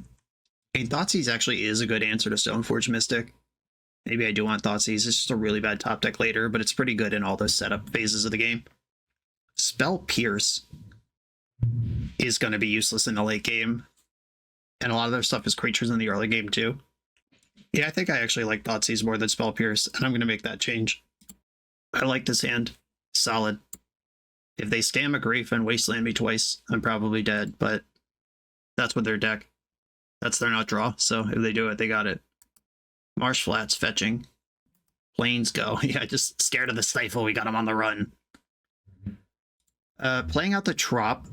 And Thoughtseize actually is a good answer to Stoneforge Mystic. Maybe I do want Thoughtseize. It's just a really bad top deck later, but it's pretty good in all the setup phases of the game. Spell Pierce. is going to be useless in the late game. And a lot of their stuff is creatures in the early game too. Yeah, I think I actually like Thoughtseize more than Spell Pierce, and I'm going to make that change. I like this hand. Solid. If they scam a Grief and Wasteland me twice, I'm probably dead, but that's with their deck. That's their not draw, so if they do it, they got it. Marsh Flats fetching. Plains go. Yeah, just scared of the Stifle. We got him on the run. Playing out the Trop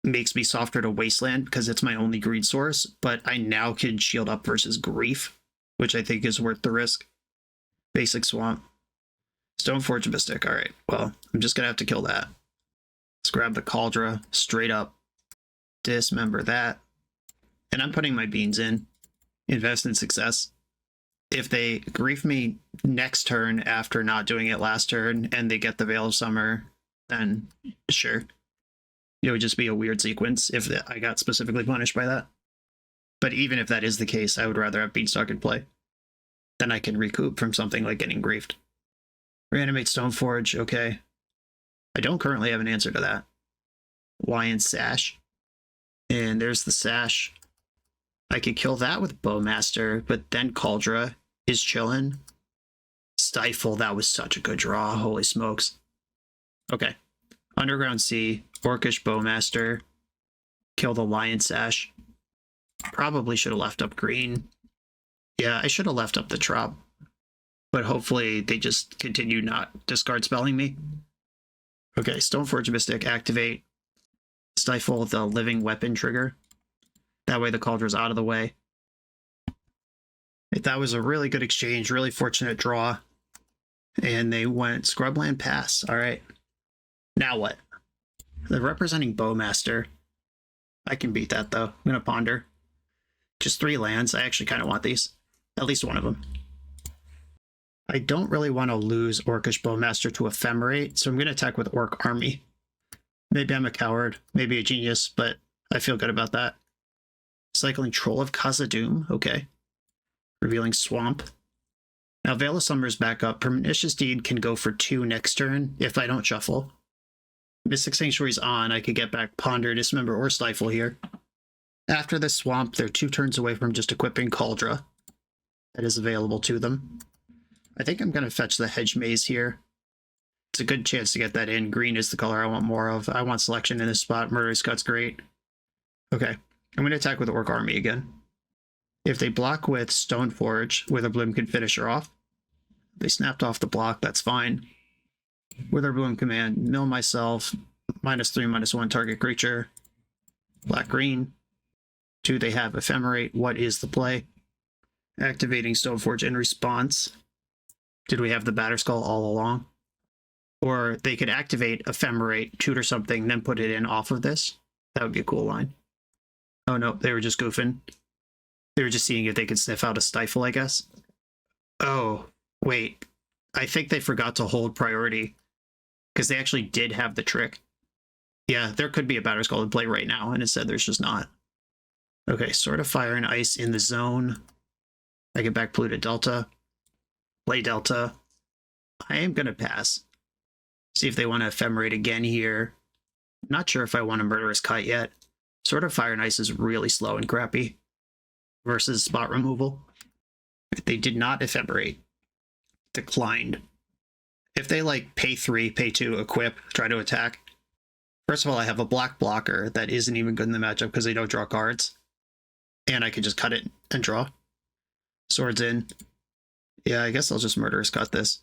makes me softer to Wasteland because it's my only greed source, but I now can shield up versus Grief, which I think is worth the risk. Basic Swamp. Stoneforge Mystic. All right, well, I'm just going to have to kill that. Let's grab the Cauldron straight up. Dismember that. And I'm putting my beans in. Invest in success. If they grief me next turn after not doing it last turn and they get the Veil of Summer, then sure. It would just be a weird sequence if I got specifically punished by that. But even if that is the case, I would rather have Beanstalk in play. Then I can recoup from something like getting griefed. Reanimate Stoneforge, okay. I don't currently have an answer to that. Lion Sash. And there's the Sash. I could kill that with Bowmaster, but then Cauldron is chillin'. Stifle, that was such a good draw. Holy smokes. Okay. Underground Sea, Orcish Bowmaster, kill the Lion Sash. Probably should have left up green. Yeah, I should have left up the Trop. But hopefully they just continue not discard spelling me. Okay, Stoneforge Mystic, activate. Stifle the Living Weapon trigger. That way the Cauldron's out of the way. That was a really good exchange, really fortunate draw. And they went Scrubland Pass. All right. Now what? They're representing Bowmaster. I can beat that though. I'm going to Ponder. Just 3 lands. I actually kind of want these. At least one of them. I don't really want to lose Orcish Bowmaster to Ephemerate, so I'm going to attack with Orc Army. Maybe I'm a coward, maybe a genius, but I feel good about that. Cycling Troll of Khazad-dûm, okay. Revealing Swamp. Now Veil of Summer's back up. Pernicious Deed can go for 2 next turn if I don't shuffle. Mystic Sanctuary's on, I could get back Ponder, Dismember, or Stifle here. After this Swamp, they're 2 turns away from just equipping Cauldron. That is available to them. I think I'm going to fetch the Hedge Maze here. It's a good chance to get that in. Green is the color I want more of. I want selection in this spot. Murderous Cut's great. Okay. I'm going to attack with Orc Army again. If they block with Stoneforge, Witherbloom can finish her off. If they snapped off the block, that's fine. Witherbloom command, mill myself, -3/-1 target creature. Black-green. 2, they have Ephemerate. What is the play? Activating Stoneforge in response. Did we have the Batterskull all along? Or they could activate Ephemerate, tutor something, then put it in off of this. That would be a cool line. Oh no, they were just goofing. They were just seeing if they could sniff out a Stifle, I guess. Oh, wait. I think they forgot to hold priority. Because they actually did have the trick. Yeah, there could be a Batterskull in play right now, and instead there's just not. Okay, Sword of Fire and Ice in the zone. I get back Blue to Delta. Play Delta. I am going to pass. See if they want to Ephemerate again here. Not sure if I want a Murderous Cut yet. Sword of Fire and Ice is really slow and crappy. Versus spot removal. They did not Ephemerate. Declined. If they like pay 3, pay 2, equip, try to attack. First of all, I have a black blocker that isn't even good in the matchup because they don't draw cards. And I can just cut it and draw. Swords in. Yeah, I guess I'll just Murderous Cut this.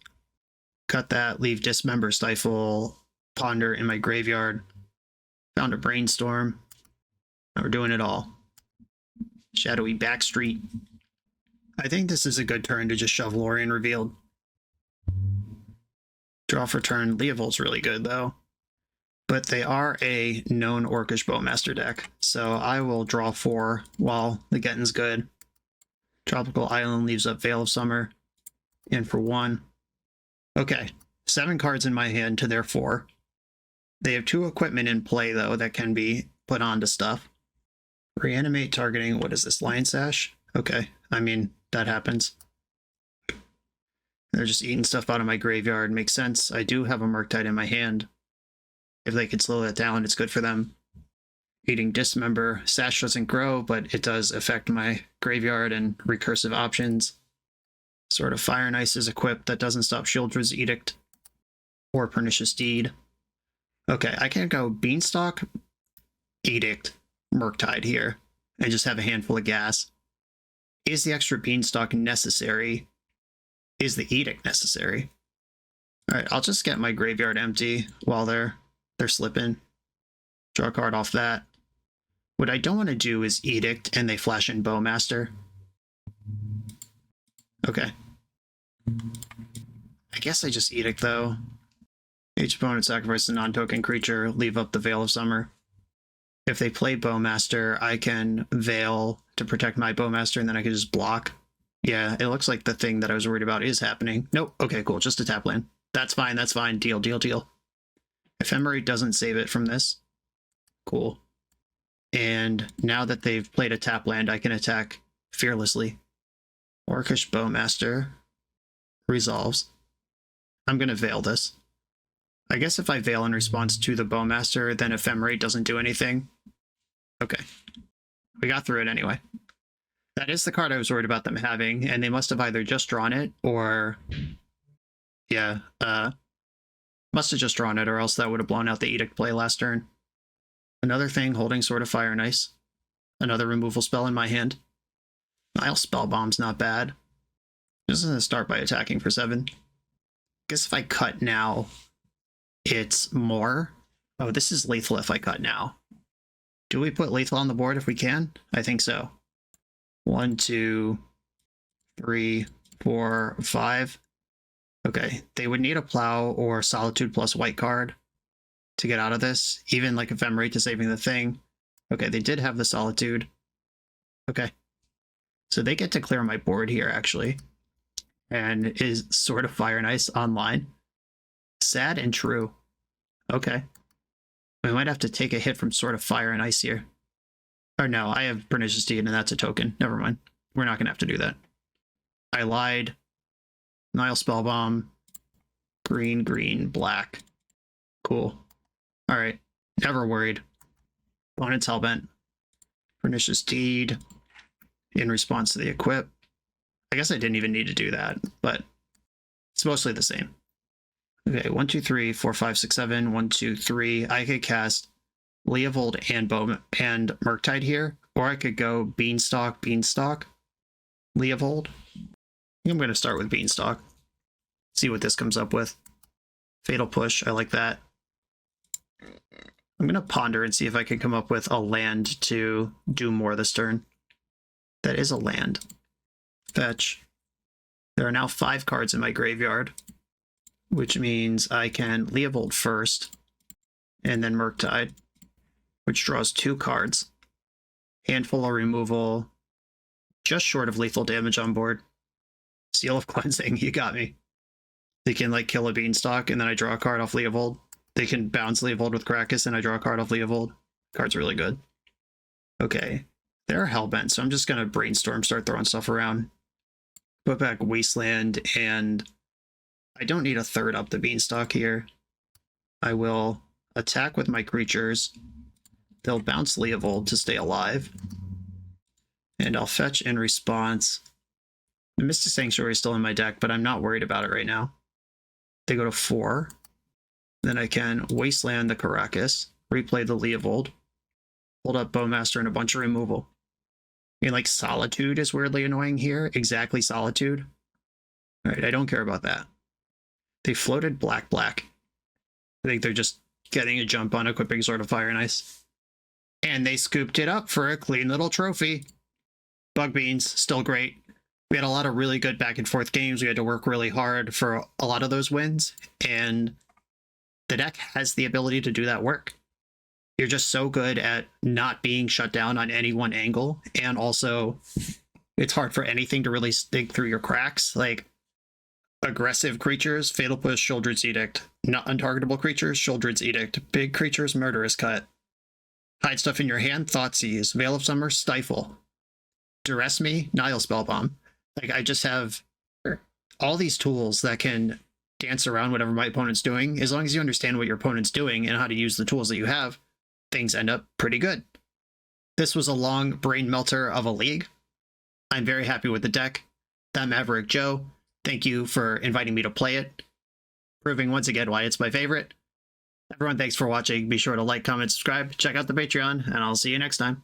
Cut that, leave Dismember, Stifle, Ponder in my graveyard. Found a Brainstorm. Now we're doing it all. Shadowy Backstreet. I think this is a good turn to just shove Lorien Revealed. Draw for turn. Leovold's really good, though. But they are a known Orcish Bowmaster deck, so I will draw 4 while the getting's good. Tropical Island leaves up Veil of Summer. In for 1. Okay, 7 cards in my hand to their 4. They have 2 equipment in play, though, that can be put onto stuff. Reanimate targeting, what is this, Lion Sash? Okay, I mean, that happens. They're just eating stuff out of my graveyard. Makes sense. I do have a Murktide in my hand. If they could slow that down, it's good for them. Eating Dismember. Sash doesn't grow, but it does affect my graveyard and recursive options. Sword of Fire and Ice is equipped. That doesn't stop Shieldred's Edict or Pernicious Deed. Okay, I can go Beanstalk, Edict, Murktide here, and just have a handful of gas. Is the extra Beanstalk necessary? Is the Edict necessary? Alright, I'll just get my graveyard empty while they're slipping. Draw a card off that. What I don't want to do is Edict and they flash in Bowmaster. Okay. I guess I just Edict though. Each opponent sacrifices a non-token creature, leave up the Veil of Summer. If they play Bowmaster, I can Veil to protect my Bowmaster and then I can just block. Yeah, it looks like the thing that I was worried about is happening. Nope. Okay, cool. Just a tap land. That's fine. That's fine. Deal, deal, deal. Ephemerate doesn't save it from this. Cool. And now that they've played a tap land, I can attack fearlessly. Orcish Bowmaster resolves. I'm going to Veil this. I guess if I Veil in response to the Bowmaster, then Ephemerate doesn't do anything. Okay. We got through it anyway. That is the card I was worried about them having, and they must have either just drawn it or... Yeah, must have just drawn it, or else that would have blown out the Edict play last turn. Another thing, holding Sword of Fire and Ice. Another removal spell in my hand. Nile Spellbomb's not bad. Just gonna start by attacking for 7. Guess if I cut now, it's more. Oh, this is lethal if I cut now. Do we put lethal on the board if we can? I think so. 1, 2, 3, 4, 5. Okay, they would need a Plow or Solitude plus white card to get out of this, even like Ephemerate to saving the thing. Okay, they did have the Solitude. Okay. So they get to clear my board here, actually. And is Sword of Fire and Ice online. Sad and true. Okay. We might have to take a hit from Sword of Fire and Ice here. Or no, I have Pernicious Deed, and that's a token. Never mind. We're not going to have to do that. I lied. Nile Spellbomb. Green, green, black. Cool. Alright. Never worried. Opponent's Hellbent. Pernicious Deed. In response to the equip. I guess I didn't even need to do that, but it's mostly the same. Okay, 1, 2, 3, 4, 5, 6, 7. 1, 2, 3. I could cast Leovold and Murktide here, or I could go Beanstalk, Beanstalk, Leovold. I think I'm going to start with Beanstalk. See what this comes up with. Fatal Push, I like that. I'm going to ponder and see if I can come up with a land to do more this turn. That is a land. Fetch. There are now 5 cards in my graveyard, which means I can Leovold first, and then Murktide, which draws 2 cards. Handful of removal, just short of lethal damage on board. Seal of Cleansing, you got me. They can like kill a Beanstalk, and then I draw a card off Leovold. They can bounce Leovold with Krakus, and I draw a card off Leovold. Card's really good. Okay, they're hellbent, so I'm just gonna brainstorm, start throwing stuff around. Put back Wasteland, and I don't need a third up the Beanstalk here. I will attack with my creatures. They'll bounce Leovold to stay alive. And I'll fetch in response. The Mystic Sanctuary is still in my deck, but I'm not worried about it right now. They go to 4. Then I can Wasteland the Caracas, replay the Leovold, hold up Bowmaster and a bunch of removal. I mean, like, Solitude is weirdly annoying here. Exactly Solitude. Alright, I don't care about that. They floated black, black. I think they're just getting a jump on equipping Sword of Fire and Ice. And they scooped it up for a clean little trophy. Bug Beans, still great. We had a lot of really good back and forth games. We had to work really hard for a lot of those wins. And the deck has the ability to do that work. You're just so good at not being shut down on any one angle. And also, it's hard for anything to really dig through your cracks. Like, aggressive creatures, Fatal Push, Shieldred's Edict. Not untargetable creatures, Shieldred's Edict. Big creatures, Murderous Cut. Hide stuff in your hand, Thoughtseize. Veil of Summer, Stifle. Duress Me, Nile Spellbomb. Like, I just have all these tools that can dance around whatever my opponent's doing. As long as you understand what your opponent's doing and how to use the tools that you have, things end up pretty good. This was a long brain melter of a league. I'm very happy with the deck. That Maverick Joe, thank you for inviting me to play it, proving once again why it's my favorite. Everyone, thanks for watching. Be sure to like, comment, subscribe, check out the Patreon, and I'll see you next time.